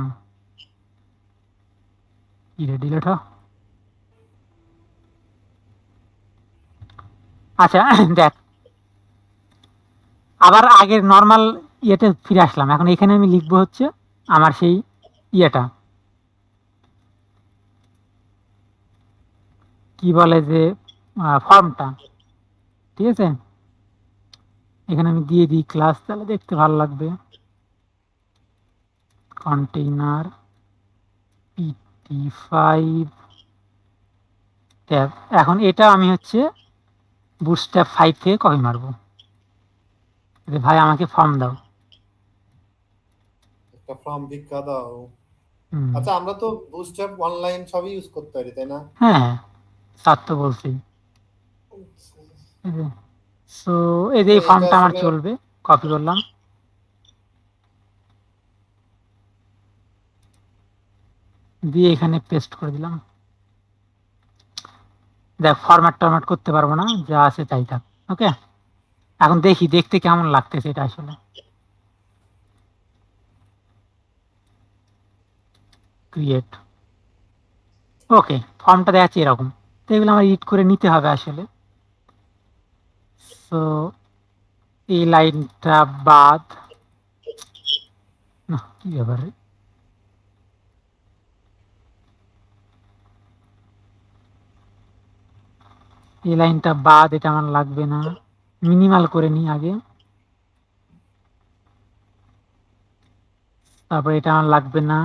কি রে ডিলেট হ। আচ্ছা দেখ, আবার আগের নর্মাল ইয়েতে ফিরে আসলাম। এখন এখানে আমি লিখবো হচ্ছে আমার সেই ইয়েটা, কি বলে যে ফর্মটা। ঠিক আছে, এখানে আমি দিয়ে দিই ক্লাস, তাহলে দেখতে ভালো লাগবে। Container PT5 tab. এখন এটা আমি হচ্ছে বুটস্ট্র্যাপ 5 থেকে কপি মারবো, যে ভাই আমাকে ফর্ম দাও। একটা ফর্ম ভিক্ষা দাও। হুম, আচ্ছা, আমরা তো বুস্টআপ অনলাইন সবই ইউজ করতে পারি, তাই না? হ্যাঁ স্যার তো বলছি। সো এই যে তো এই এটা ফর্মটা আমার আসলে চলবে, কপি করলাম, দিয়ে এখানে পেস্ট করে দিলাম। দেখ ফরম্যাট টরম্যাট করতে পারবো না, যা আছে তাই থাক। ওকে, এখন দেখি দেখতে কেমন লাগতেছে এটা আসলে। ক্রিয়েট। ওকে, ফর্মটা দেখাচ্ছে এরকম। তো এগুলো আমার এডিট করে নিতে হবে আসলে। সো এই লাইনটা বাদ, না কি ব্যাপার রে? এই লাইনটা বাদ, এটা আমার লাগবে না। মিনিমাল করে নিই আগে, তারপরে এটা আমার লাগবে না।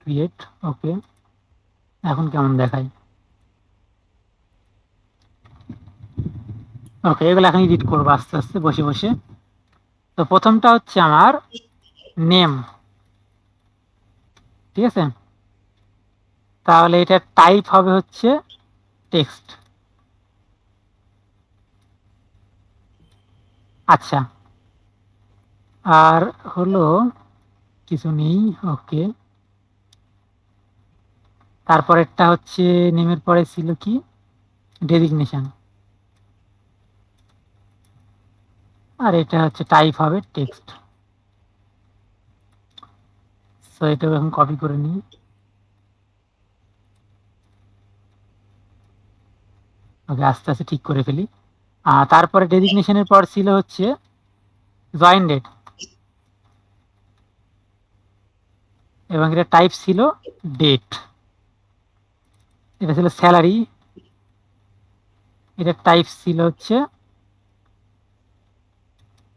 ক্রিয়েট। ওকে, এখন কেমন দেখায়? ওকে, এগুলো এখন এডিট করবো আস্তে আস্তে বসে বসে। তো প্রথমটা হচ্ছে আমার নেম। ঠিক আছে, তাহলে এটা টাইপ হবে হচ্ছে টেক্সট। আচ্ছা, আর হলো কিছু নেই। ওকে, তারপরেরটা হচ্ছে নেমের পরে ছিল কি, ডেজিগনেশন। আর এটা হচ্ছে টাইপ হবে টেক্সট। সো এটা এখন কপি করে নিই। ওকে, আস্তে আস্তে ঠিক করে ফেলি। আর তারপরে ডেজিগনেশনের পর ছিল হচ্ছে জয়েন ডেট, এবং এটা টাইপ ছিল ডেট। এটা ছিল স্যালারি, এটা টাইপ ছিল হচ্ছে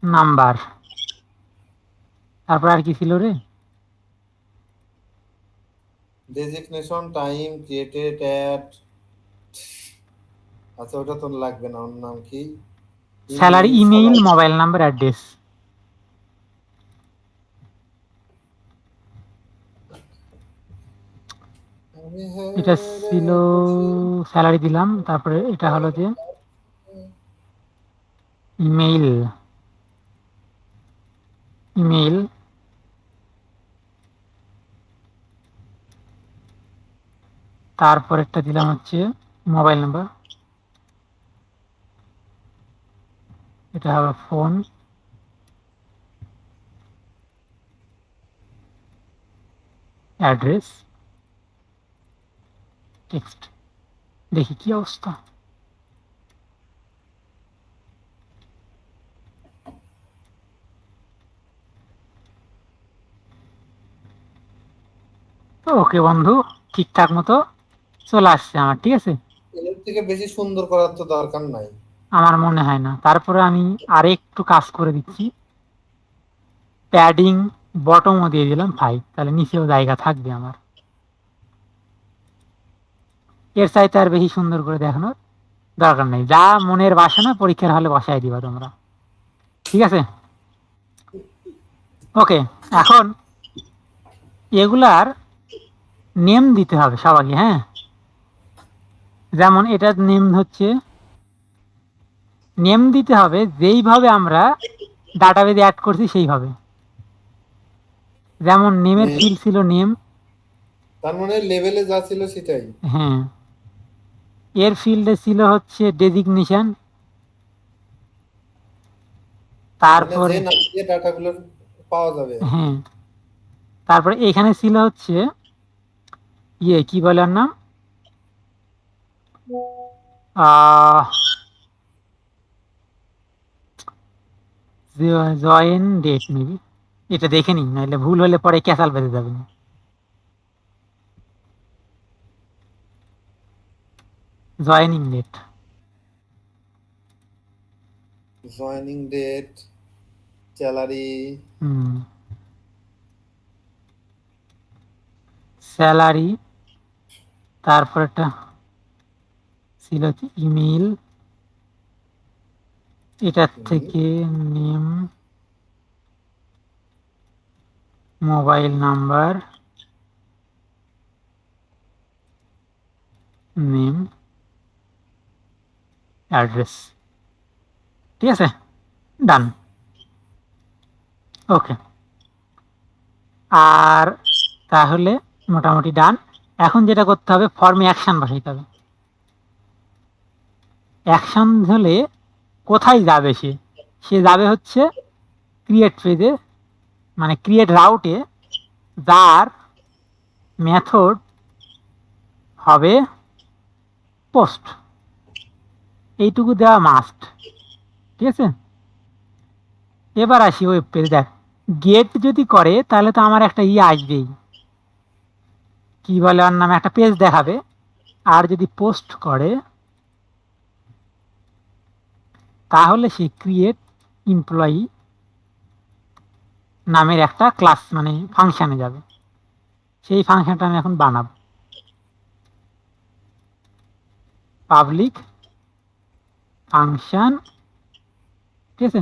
নাম্বার। তারপর আর কি ছিল রে? ডেজিগনেশন টাইম ক্রিয়েটেড অ্যাট, আচ্ছা ওটা তো লাগবে না। ওর নাম কি? Salary, email email, salary. Mobile number, address. আমি এটা হেরে ছিল গেছি। স্যালারি দিলাম, তারপরে এটা হলো যে ইমেইল। ইমেইল, তারপরেরটা দিলাম হচ্ছে মোবাইল নাম্বার, এটা হবে ফোন। Address, text. দেখি কি অবস্থা। ওকে বন্ধু, ঠিকঠাক মতো চলে আসছে আমার। ঠিক আছে, এর থেকে বেশি সুন্দর করার তো দরকার নাই। আমার মনে হয় না। তারপরে আমি আরেকটু কাজ করে দিচ্ছি, প্যাডিং বটমও দিয়ে দিলাম 5, তাহলে নিচেও জায়গা থাকবে আমার। এর চাইতে আর বেশি সুন্দর করে দেখানোর দরকার নেই। যা মনের বাসনা পরীক্ষার হলে বসায় দিবা তোমরা। ঠিক আছে, ওকে। এখন এগুলার নেম দিতে হবে সবাইকে, হ্যাঁ। যেমন এটার নেম হচ্ছে, নেম দিতে হবে যেইভাবে আমরা ডাটাবেজে অ্যাড করছি সেইভাবে। যেমন নেমের Name, ফিল্ড ছিল নেম, তার মানে লেভেলে যা ছিল সেটাই, হ্যাঁ। এর ফিল্ডে ছিল হচ্ছে ডেজিগনেশন, মানে তারপর যে নাম দিয়ে ডাটাগুলো পাওয়া যাবে। হ্যাঁ, তারপরে এখানে ছিল হচ্ছে কি বলে ওর নাম, জয়েন ডেট মেবি, এটা দেখে নিন নাহলে ভুল হলে পরে ক্যাসাল বেঁধে যাবে না। Joining date, joining date, salary, hmm, salary, তারপর একটা ছিল হচ্ছে ইমেল, এটার থেকে name, mobile number, name, address. ঠিক আছে, ডান, ওকে। আর তাহলে মোটামুটি ডান। এখন যেটা করতে হবে, ফর্মে অ্যাকশন বসাইতে হবে। অ্যাকশন হলে কোথায় যাবে সে, সে যাবে হচ্ছে ক্রিয়েট পেজে, মানে ক্রিয়েট রাউটে, যার মেথড হবে পোস্ট, এইটুকু দেওয়া মাস্ট। ঠিক আছে, এবার আসি ওয়েব পেজ। দেখ, গেট যদি করে তাহলে তো আমার একটা আসবেই, কি বলে ওর নামে, একটা পেজ দেখাবে। আর যদি পোস্ট করে তাহলে সে ক্রিয়েট এমপ্লয়ি নামের একটা ক্লাস মানে ফাংশনে যাবে। সেই ফাংশনটা আমি এখন বানাবো, পাবলিক ফাংশন। ঠিক আছে,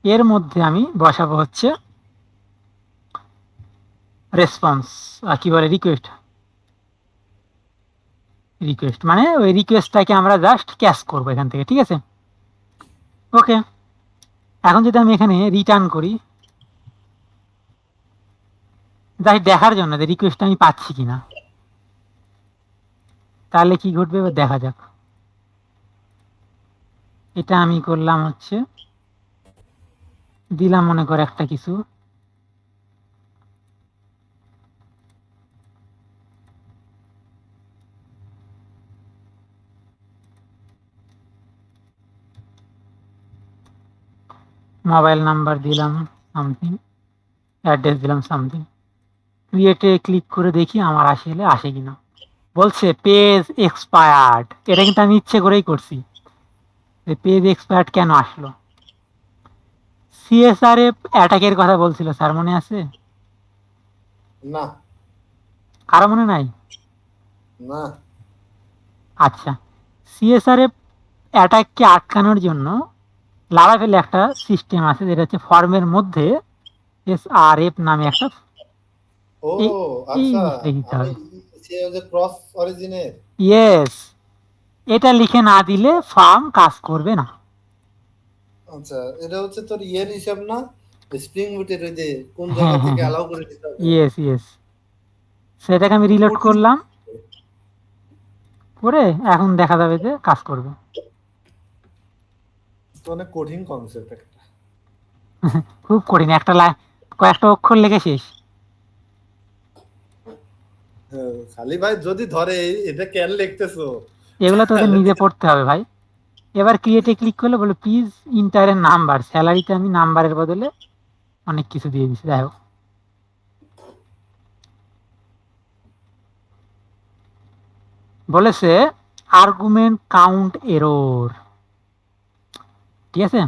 এর মধ্যে আমি বসাবো হচ্ছে রেসপন্স, কি বলে, রিকোয়েস্ট। রিকোয়েস্ট মানে ওই রিকোয়েস্টটাকে আমরা জাস্ট ক্যাশ করবো এখান থেকে। ঠিক আছে, ওকে। এখন যদি আমি এখানে রিটার্ন করি, যাই দেখার জন্য যে রিকোয়েস্ট আমি পাচ্ছি কিনা, তাহলে কি ঘটবে এবার দেখা যাক। এটা আমি করলাম হচ্ছে, দিলাম মনে করে একটা কিছু, মোবাইল নাম্বার দিলাম সামথিং, অ্যাড্রেস দিলাম সামথিং, ক্রিয়েটে ক্লিক করে দেখি আমার আসে কিনা। বলছে পেজ এক্সপায়ার্ড, এটা কিন্তু আমি ইচ্ছে করেই করছি। পেজ এক্সপায়ার্ড কেন আসলো? সিএসআর অ্যাটাকের কথা বলছিল স্যার, মনে আছে? না, কারো মনে নাই? না, আচ্ছা, সিএসআর অ্যাটাককে আটকানোর জন্য লারাভেল একটা সিস্টেম আছে, যেটা হচ্ছে ফর্মের মধ্যে এসআরএফ নামে একটা, ও এই এই আচ্ছা, জিনিসটা দিতে আমি হবে। সে যে ক্রস অরিজিনের। ইয়েস, এটা লিখে না দিলে ফার্ম কাজ করবে না। আচ্ছা, এটা হচ্ছে তোর ইয়ের হিসাব না, স্প্রিং বুটের ওই যে কোন হ্যাঁ জায়গা হ্যাঁ থেকে হ্যাঁ, অ্যালাউ করে দিতে হবে। ইয়েস ইয়েস, সেটাকে আমি তো রিলোড কঠিন, করলাম করে, এখন দেখা যাবে যে কাজ করবে। তো অনেক কঠিন কনসেপ্ট একটা। খুব কঠিন, কয়েকটা অক্ষর লেগে শেষ। হ্যাঁ, খালি ভাই যদি ধরে এটা কেন লিখতেছো, এগুলো তোদের তাহলে নিজে পড়তে হবে ভাই। এবার ক্রিয়েটে ক্লিক করলে বলে প্লিজ ইন্টারের নাম্বার, স্যালারিতে আমি নাম্বারের বদলে অনেক কিছু দিয়ে দিচ্ছি। যাই হোক, বলেছে আর্গুমেন্ট কাউন্ট এরর। ঠিক আছে,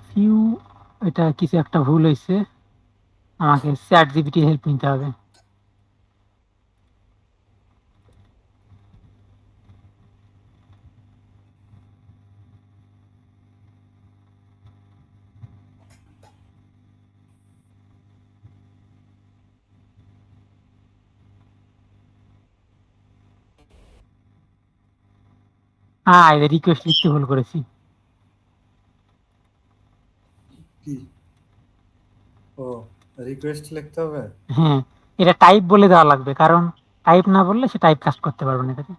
ফিউ, এটা কিছু একটা ভুল হয়েছে, আমাকে চ্যাট জিপিটি হেল্প নিতে হবে। হ্যাঁ রিকোয়েস্ট লিখতে ভুল করেছি। কি? ও, রিকোয়েস্ট লিখতে হবে। হ্যাঁ, এটা টাইপ বলে দেওয়া লাগবে, কারণ টাইপ না বললে সে টাইপ কাস্ট করতে পারবে না এটাকে।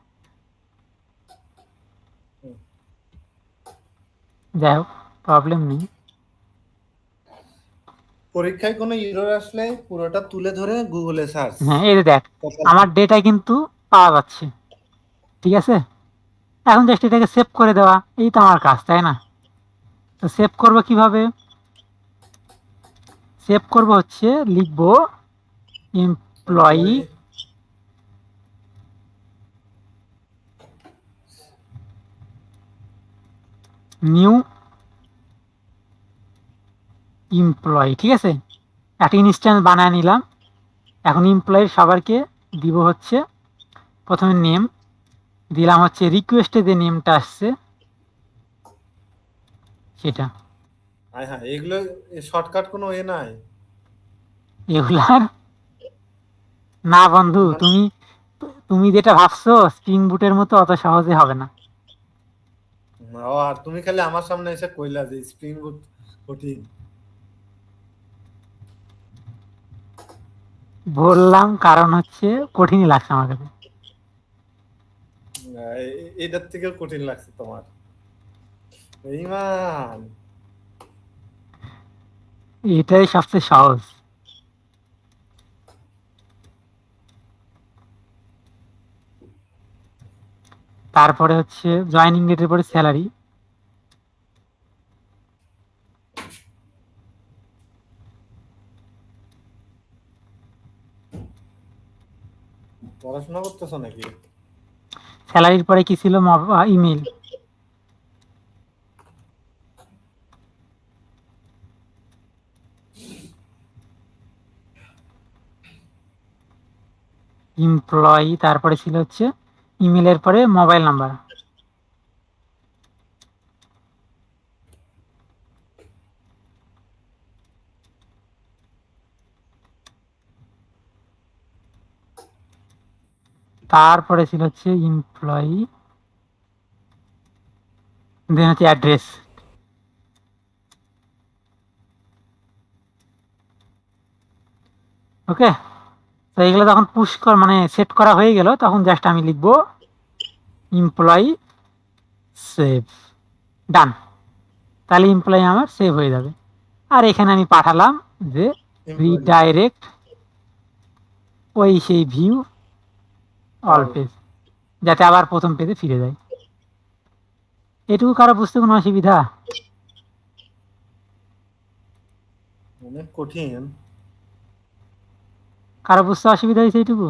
যাই হোক, প্রবলেম নেই। পরীক্ষায় কোনো এরর আসলে পুরোটা তুলে ধরে গুগলে সার্চ। হ্যাঁ, এই যে দেখ, আমার ডেটা কিন্তু পাওয়া যাচ্ছে, ঠিক আছে। এখন জাস্ট এটাকে সেভ করে দেওয়া, এই তো আমার কাজ, তাই না? তো সেভ করবো কিভাবে? সেভ করবো হচ্ছে লিখবো এমপ্লয়ি নিউ এমপ্লয়ি, ঠিক আছে। একটা ইনস্ট্যান্স বানায় নিলাম। এখন এমপ্লয়ির সবারকে দিব হচ্ছে প্রথমে নেম দিলাম, হচ্ছে রিকোয়েস্টে যে নেমটা আসছে সেটা। হ্যাঁ হ্যাঁ, এগুলো শর্টকাট কোনো এ নাই এগুলার না বন্ধু, মানে। তুমি তুমি যেটা ভাবছো স্প্রিং বুটের মতো অত সহজে হবে না। ও, আর তুমি খালি আমার সামনে এসে কইলা যে স্প্রিং বুট কঠিন। বললাম কারণ হচ্ছে কঠিনই লাগছে আমার কাছে। এটার থেকেও কঠিন লাগছে তোমার। ইমান, এটাই সবচেয়ে সহজ। তারপরে হচ্ছে জয়েনিং ডেটের পরে স্যালারি। পড়াশোনা করতেছো নাকি? স্যালারির পরে কি ছিল? ইমেল। এমপ্লয়ি, তারপরে ছিল হচ্ছে ইমেলের পরে মোবাইল নাম্বার। তারপরে ছিল হচ্ছে এমপ্লয়ি, দেন হচ্ছে অ্যাড্রেস। ওকে, তো এগুলো যখন পুশ মানে সেট করা হয়ে গেল, তখন জাস্ট আমি লিখবো এমপ্লয়ি সেভ, ডান। তাহলে এমপ্লয়ি আমার সেভ হয়ে যাবে। আর এখানে আমি পাঠালাম যে রিডাইরেক্ট ওই সেই ভিউ অল পেজ, যাতে আবার প্রথম পেজে ফিরে যায়। এটুকু কারো বুঝতে কোনো অসুবিধা? অনেক কঠিন। কারো বুঝতে অসুবিধা হয়েছে এইটুকু?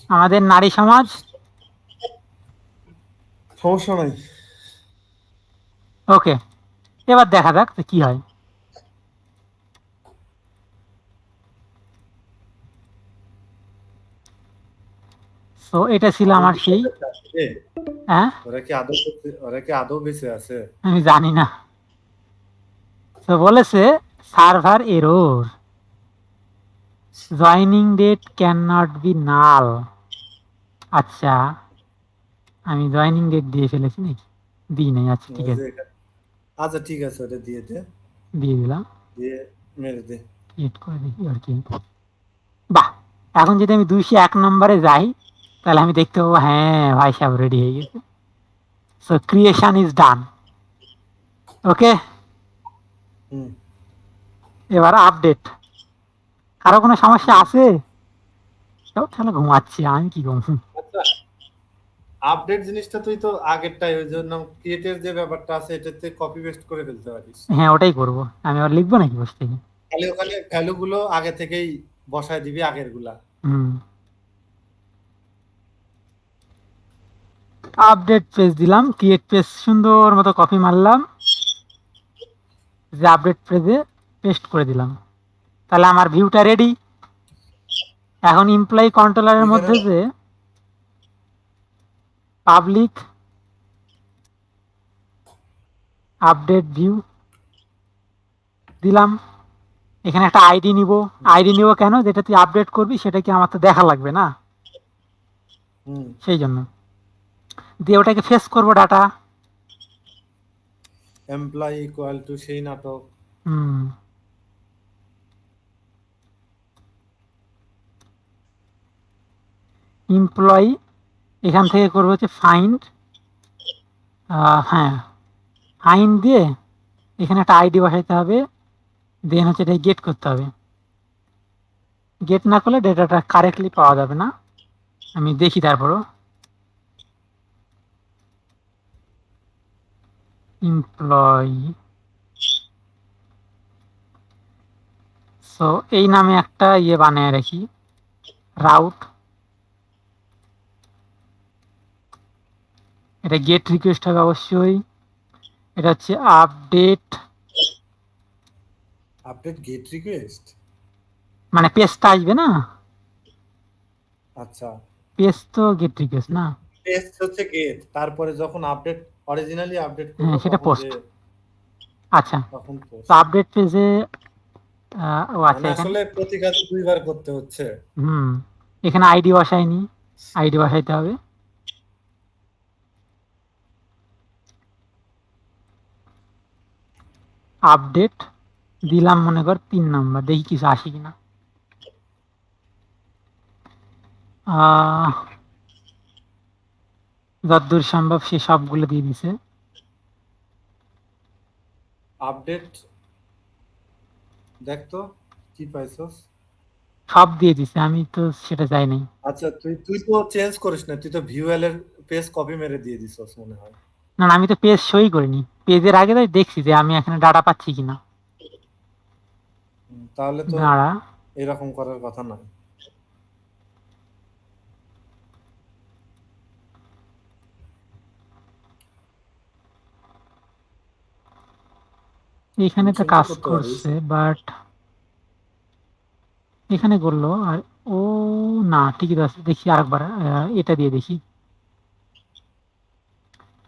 আমাদের নারী সমাজ। সমস্যা নাই। ওকে, এবার দেখা যাক যে কি হয়। তো এটা ছিল আমার সেই, হ্যাঁ ওরা কি আদৌ বেঁচে আছে? আমি জানি না। তো বলেছে server error, joining date can not be null. আচ্ছা, আমি জয়নিং ডেট দিয়ে ফেলেছি নাকি? দিই নাই, আচ্ছা ঠিক আছে, আচ্ছা ঠিক আছে, ওটা দিয়ে দে, দিয়ে দিলাম। দিয়ে মেরে দে। ক্রিয়েট করে দেখি আর কি। বাহ, এখন যদি আমি 201 নম্বরে যাই, তাহলে আমি দেখতে পাবো হ্যাঁ ভাই সাহেব রেডি হয়ে গেছে। So creation is done. Okay, hmm. এবার আপডেট। কারো কোনো সমস্যা আছে? তাহলে ঘুমাচ্ছি, আমি কি ঘুম। আচ্ছা, আপডেট জিনিসটা তুই তো আগেরটাই, ওই জন্য ক্রিয়েটের যে ব্যাপারটা আছে এটাতে কপি পেস্ট করে ফেলতে পারিস। হ্যাঁ, ওটাই করবো। আমি আবার লিখবো নাকি বসে থেকে? খালি ওখানে ভ্যালু গুলো আগে থেকেই বসায় দিবি, আগের গুলা। হুম, আপডেট পেজ দিলাম, ক্রিয়েট পেজ সুন্দর মতো কপি মারলাম, যে আপডেট পেজে পেস্ট করে দিলাম। তাহলে আমার ভিউটা রেডি। এখন এমপ্লয়ি কন্ট্রোলারের মধ্যে যে পাবলিক আপডেট ভিউ দিলাম, এখানে একটা আইডি নিব। আইডি নিব কেন? যেটা তুই আপডেট করবি সেটা কি আমার তো দেখা লাগবে না? হুম সেই জন্য দিয়ে ওটাকে ফেস করব ডাটা। এমপ্লয়ি ইকুয়াল টু সেই নাটক। হুম এমপ্লয়ি এখান থেকে করবো হচ্ছে ফাইন্ড, হ্যাঁ ফাইন্ড দিয়ে এখানে একটা আইডি বসাইতে হবে, দেন হচ্ছে এটা গেট করতে হবে। গেট না করলে ডেটাটা কারেক্টলি পাওয়া যাবে না, আমি দেখি তারপরও। এমপ্লয়ি, সো এই নামে একটা ইয়ে বানিয়ে রাখি, রাউট। এটা গেট রিকোয়েস্ট হবে অবশ্যই। এটা হচ্ছে আপডেট, আপডেট গেট রিকোয়েস্ট। মানে পেজটা আসবে না, আচ্ছা, পেজ তো গেট রিকোয়েস্ট না। টেস্ট হচ্ছে গেট, তারপরে যখন আপডেট অরিজিনালি আপডেট করব হ্যাঁ সেটা তখন পোস্ট। যে আচ্ছা, তখন তো পোস্ট। আপডেট পেজে ও আচ্ছা মানে এখানে, আসলে প্রতি কাজে দুইবার করতে হচ্ছে। হুম এখানে আইডি বসাইনি, আইডি বসাইতে হবে। আপডেট দিলাম মনে কর 3 নাম্বার, দেখি কিছু আসে কিনা। যতদূর সম্ভব সে সবগুলো দিয়ে দিছে। আপডেট দেখ তো কি পাইছস। সব দিয়ে দিছে, আমি তো সেটা চাই নাই। আচ্ছা, তুই তুই তো চেঞ্জ করিস না, তুই তো ভিউএল এর পেজ কপি মেরে দিয়ে দিছস মনে হয়। না না, আমি তো পেজ সই করিনি, পেজের আগে তাই দেখছি যে আমি এখানে ডাটা পাচ্ছি কিনা। তাহলে তো দাঁড়া, এরকম করার কথা না। এখানে তো শুনতে কাজ করতে পারিস। করছে বাট এখানে করলো আর ও না ঠিকই তো আছে, দেখি আরেকবার এটা দিয়ে দেখি।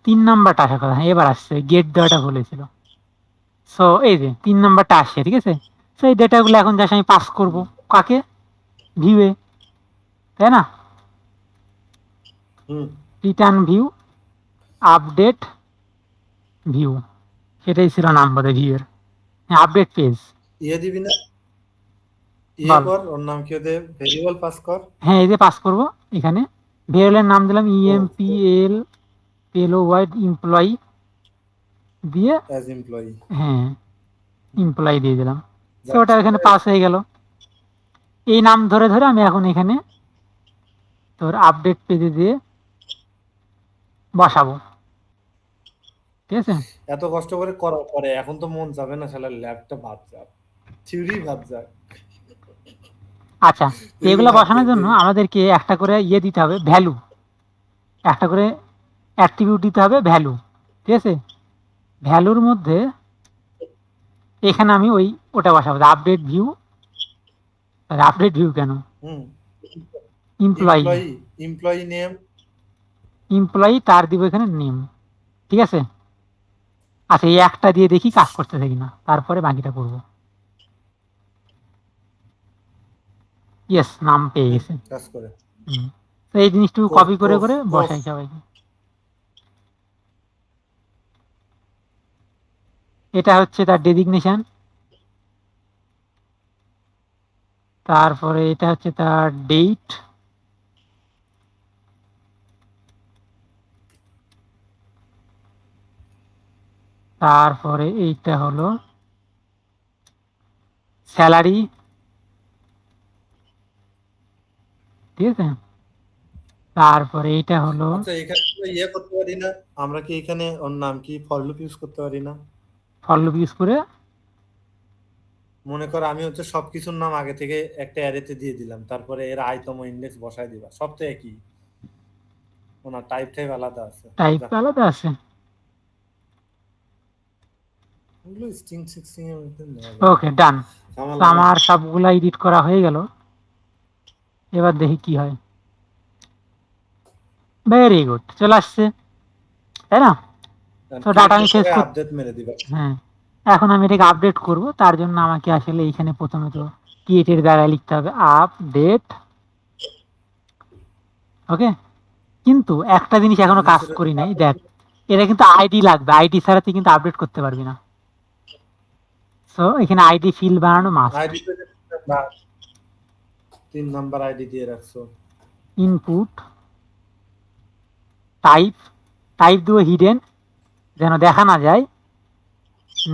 3 নাম্বারটা আসার কথা, হ্যাঁ, এবার আসছে, গেট দেওয়াটা ভুলেছিল। সো এই যে 3 নাম্বারটা আসছে, ঠিক আছে। সো এই ডেটাগুলো এখন জাস্ট আমি পাস করব কাকে, ভিউয়ে, তাই না। হুম রিটার্ন ভিউ, আপডেট ভিউ, সেটাই ছিল নাম বোধহয় ভিউয়ের, হ্যাঁ আপডেট পেজ। ইয়ে দিবি না, ইয়ে বল, কর, ওর নাম কি, ওদের ভেরিয়েবল পাস কর। হ্যাঁ এই যে পাস করব, এখানে ভেরিয়েবলের নাম দিলাম ও ইএমপিএল পেলো ওয়াইড এমপ্লয়ি দিয়ে, অ্যাজ এমপ্লয়ি। হ্যাঁ এমপ্লয়ি দিয়ে দিলাম। তো যাক, ওটা এখানে পাস হয়ে গেল। এই নাম ধরে ধরে আমি এখন এখানে তোর আপডেট পেজে দিয়ে বসাবো, ঠিক আছে। এত কষ্ট করে করার পরে এখন তো মন যাবে না, শালা ল্যাবটা বাদ যাক, থিওরি বাদ যাক, আচ্ছা, তো এগুলো এগুলো বাদ বসানোর দিয়ে জন্য দেই। আমাদেরকে একটা করে ইয়ে দিতে হবে, ভ্যালু, একটা করে অ্যাট্রিবিউট দিতে হবে ভ্যালু, ঠিক আছে। ভ্যালুর মধ্যে এখানে আমি ওই ওটা বসাবো, আপডেট ভিউ। আপডেট ভিউ কেন, hmm employee, employee, employee name. Employee তার দিব এখানে নেম, ঠিক আছে। আচ্ছা এই একটা দিয়ে দেখি কাজ করতেছে কিনা, তারপরে বাকিটা করবো। ইয়েস, নাম পেয়ে গেছে। কাজ করে। হুম। তো এই জিনিসটুকু কোফ কপি করে কোফ করে কোফ। বসাই সবাইকে। এটা হচ্ছে তার ডেজিগনেশন, তারপরে এটা হচ্ছে তার ডেট, তারপরে এইটা হলো স্যালারি, ঠিক আছে। তারপরে এইটা হলো, আচ্ছা, এখানে তো ইয়ে করতে পারি না আমরা, কি এখানে ওর নাম কি ফর লুপ ইউজ করতে পারি না? ফর লুপ ইউজ করে, মনে কর আমি হচ্ছে সবকিছুর নাম আগে থেকে একটা অ্যারেতে দিয়ে দিলাম, তারপরে এর আইতম ইন্ডেক্স বসায় দিবা, সব তো একই, ওনার টাইপ টাইপ আলাদা আছে। টাইপ যা, আলাদা আছে। ওগুলো স্ট্রিং সিক্সিং এর মধ্যে নেওয়া যাবে। ওকে ডান। আমার তো লাগে। আমার সবগুলা এডিট করা হয়ে গেল, এবার দেখি কি হয়। ভেরি গুড, চলে আসছে, তাই না। তো ডাটা আমি ফেস করতে, আপডেট মেরে দিবা। হ্যাঁ এখন আমি এটাকে আপডেট করব, তার জন্য আমাকে আসলে এইখানে প্রথমে তো ক্রিয়েটের জায়গায় লিখতে হবে আপডেট, ওকে। কিন্তু একটা জিনিস এখনো কাজ করি নাই, দেখ এটা কিন্তু আইডি লাগবে, আইডি ছাড়া তুই কিন্তু আপডেট করতে পারবি না। সো এখানে আইডি ফিল্ড বানানো মাস্ট। আইডি 3 নাম্বার আইডি দিয়ে রাখছো। ইনপুট টাইপ, টাইপ দিব হিডেন যেন দেখা না যায়,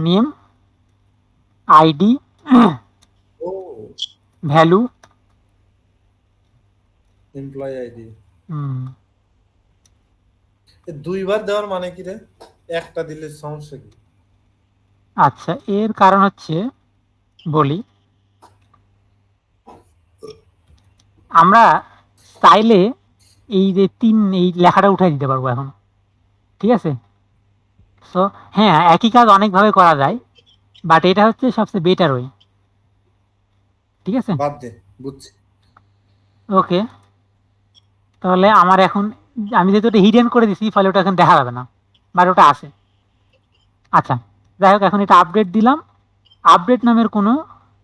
নেম আইডি ও ভ্যালু। এমপ্লয়ি আইডি হুম, দুইবার দেওয়ার মানে কি রে? একটা দিলে সমস্যা কি? আচ্ছা এর কারণ হচ্ছে বলি, আমরা চাইলে এই যে এই লেখাটা উঠাই দিতে পারবো এখন, ঠিক আছে? সো হ্যাঁ, একই কাজ অনেকভাবে করা যায়, বাট এটা হচ্ছে সবচেয়ে বেটার ওয়ে, ঠিক আছে? বাদ দে, বুঝছি। ওকে, তাহলে আমার এখন, আমি যেহেতু ওটা হিডেন করে দিছি ফলে ওটা এখন দেখা যাবে না, বাট ওটা আছে। আচ্ছা যাই হোক, এখন এটা আপডেট দিলাম। আপডেট নামের কোনো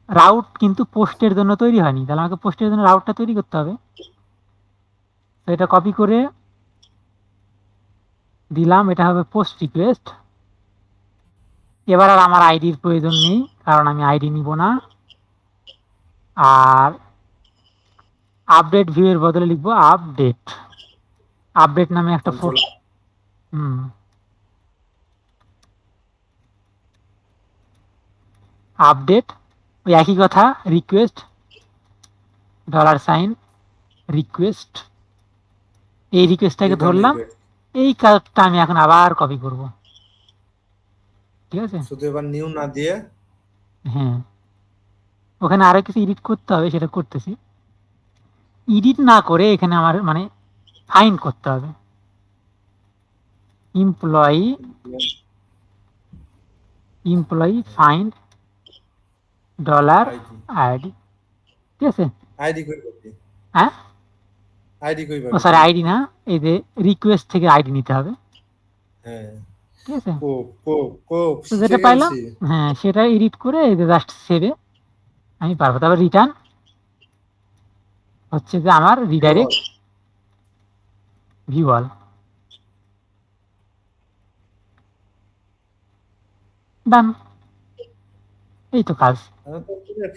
রাউট কিন্তু পোস্টের জন্য তৈরি হয়নি, তাহলে আমাকে পোস্টের জন্য রাউটটা তৈরি করতে হবে। তো এটা কপি করে দিলাম, এটা হবে পোস্ট রিকোয়েস্ট। এবার আর আমার আইডির প্রয়োজন নেই, কারণ আমি আইডি নিব না। আর আপডেট ভিউ এর বদলে লিখবো আপডেট, আপডেট নামে একটা Control পোস্ট। আপডেট ওই একই কথা, রিকোয়েস্ট $, রিকোয়েস্ট, এই রিকোয়েস্টটাকে return ধরলাম। request। এই কাজটা আমি এখন আবার কপি করব, ঠিক আছে? শুধু এবার নিউ না দিয়ে হ্যাঁ, ওখানে আরো কিছু এডিট করতে হবে, সেটা করতেছি। এডিট না করে এখানে আমার মানে ফাইন্ড করতে হবে, এমপ্লয়ি ফাইন্ড $, ঠিক আছে? আইডি কই পাবি? হ্যাঁ, আইডি কই ও পাবি? সরি আইডি না, এই যে রিকোয়েস্ট থেকে আইডি নিতে হবে, হ্যাঁ, ঠিক আছে? কোপ তো যেটা পাইলাম, হ্যাঁ সেটা এডিট করে এই যে জাস্ট সেভে আমি পারবো। তারপর রিটার্ন হচ্ছে যে আমার রিডাইরেক্ট ভিউ অল, ডান। এই তো কাজ।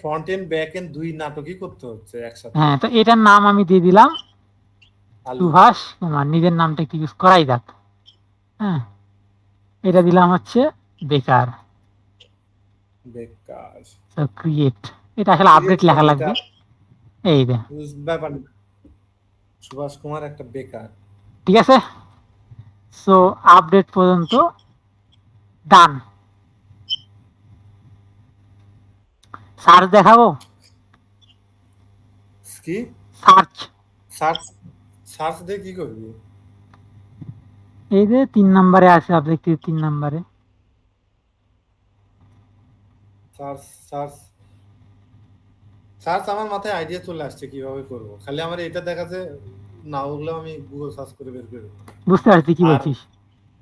ফ্রন্ট এন্ড ব্যাক এন্ড দুই নাটকই করতে হচ্ছে একসাথে। হ্যাঁ, তো এটার নাম আমি দিয়ে দিলাম আলু সুভাষ কুমার, নিজের নামটা একটু ইউজ করাই যাক। হ্যাঁ, এটা দিলাম হচ্ছে বেকার, বেকার। তো ক্রিয়েট, এটা আসলে আপডেট লেখা লাগবে, এই যে, ব্যাপার না। সুভাষ কুমার একটা বেকার। ঠিক আছে? সো আপডেট পর্যন্ত ডান। সার্চ দেখাবো, কি সার্চ, সার্চ সার্চ দিয়ে কি করবি? এই যে 3 নম্বরে আছে, অবজেক্টিভ 3 নম্বরে সার্চ সার্চ সার্চ আমার মাথায় আইডিয়া চলে আসছে কিভাবে করব, খালি আমার এটা দেখাচ্ছে না, ওগুলো আমি গুগল সার্চ করে বের করে দেবো। বুঝতে পারছি কি আর- বলছিস।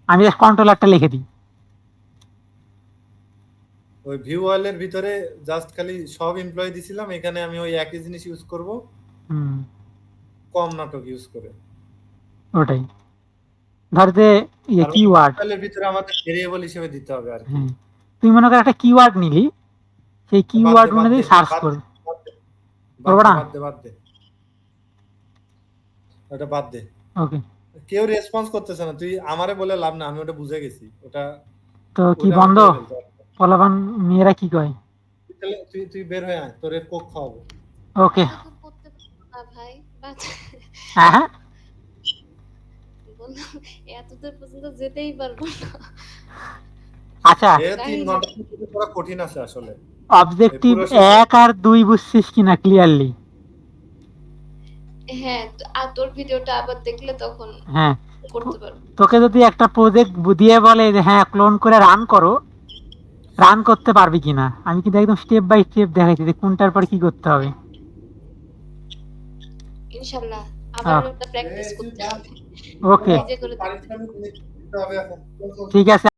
আমি জাস্ট কন্ট্রোলারটা লিখে দিই। ওই ভিউ ওয়ালের ভিতরে জাস্ট খালি সব এমপ্লয়ি দিছিলাম, এখানে আমি ওই একই জিনিস ইউজ করব, হুম, কম নাটক ইউজ করে। ওটাই ধর যে আর কিওয়ার্ড, ওয়ালের ভিতরে আমাদের ভেরিয়েবল হিসেবে দিতে হবে আর কি। হ্যাঁ তুই মনে কর একটা কিওয়ার্ড নিলি, সেই কিওয়ার্ড অনুযায়ী সার্চ করবে, করবো না? বাদ দে ওটা বাদ দে। ওকে, কেউ রেসপন্স করতেছে না, তুই আমারে বলে লাভ না, আমি ওটা বুঝে গেছি। ওটা তো কি ওটা বন্ধ? আমি করে ফেলতে পারবো। পোলাপান মেয়েরা কি কয়? তুই বের হয়ে আয়, তোর কোক খাওয়াবো। ওকে, এতদূর করতে পারবো না ভাই, হ্যাঁ হ্যাঁ, বললাম এতদূর পর্যন্ত যেতেই পারবো না। আচ্ছা 3 ঘন্টা কিন্তু পুরো কঠিন আছে আসলে। অবজেক্টিভ পুরো শেষে- 1 আর 2 বুঝছিস কিনা ক্লিয়ারলি? হ্যাঁ, আর তোর ভিডিওটা আবার দেখলে তখন হ্যাঁ, করতে পারবো। তোকে যদি একটা প্রজেক্ট দিয়ে বলে যে হ্যাঁ ক্লোন করে রান করো, রান করতে পারবি কিনা? আমি কিন্তু একদম স্টেপ বাই স্টেপ দেখাইছি যে কোনটার পর কি করতে হবে। ইনশাআল্লাহ আবার একটা প্র্যাকটিস করতে হবে। ওকে, নিজে করে পারিশ্রমিক দিতে হবে এখন। ঠিক আছে।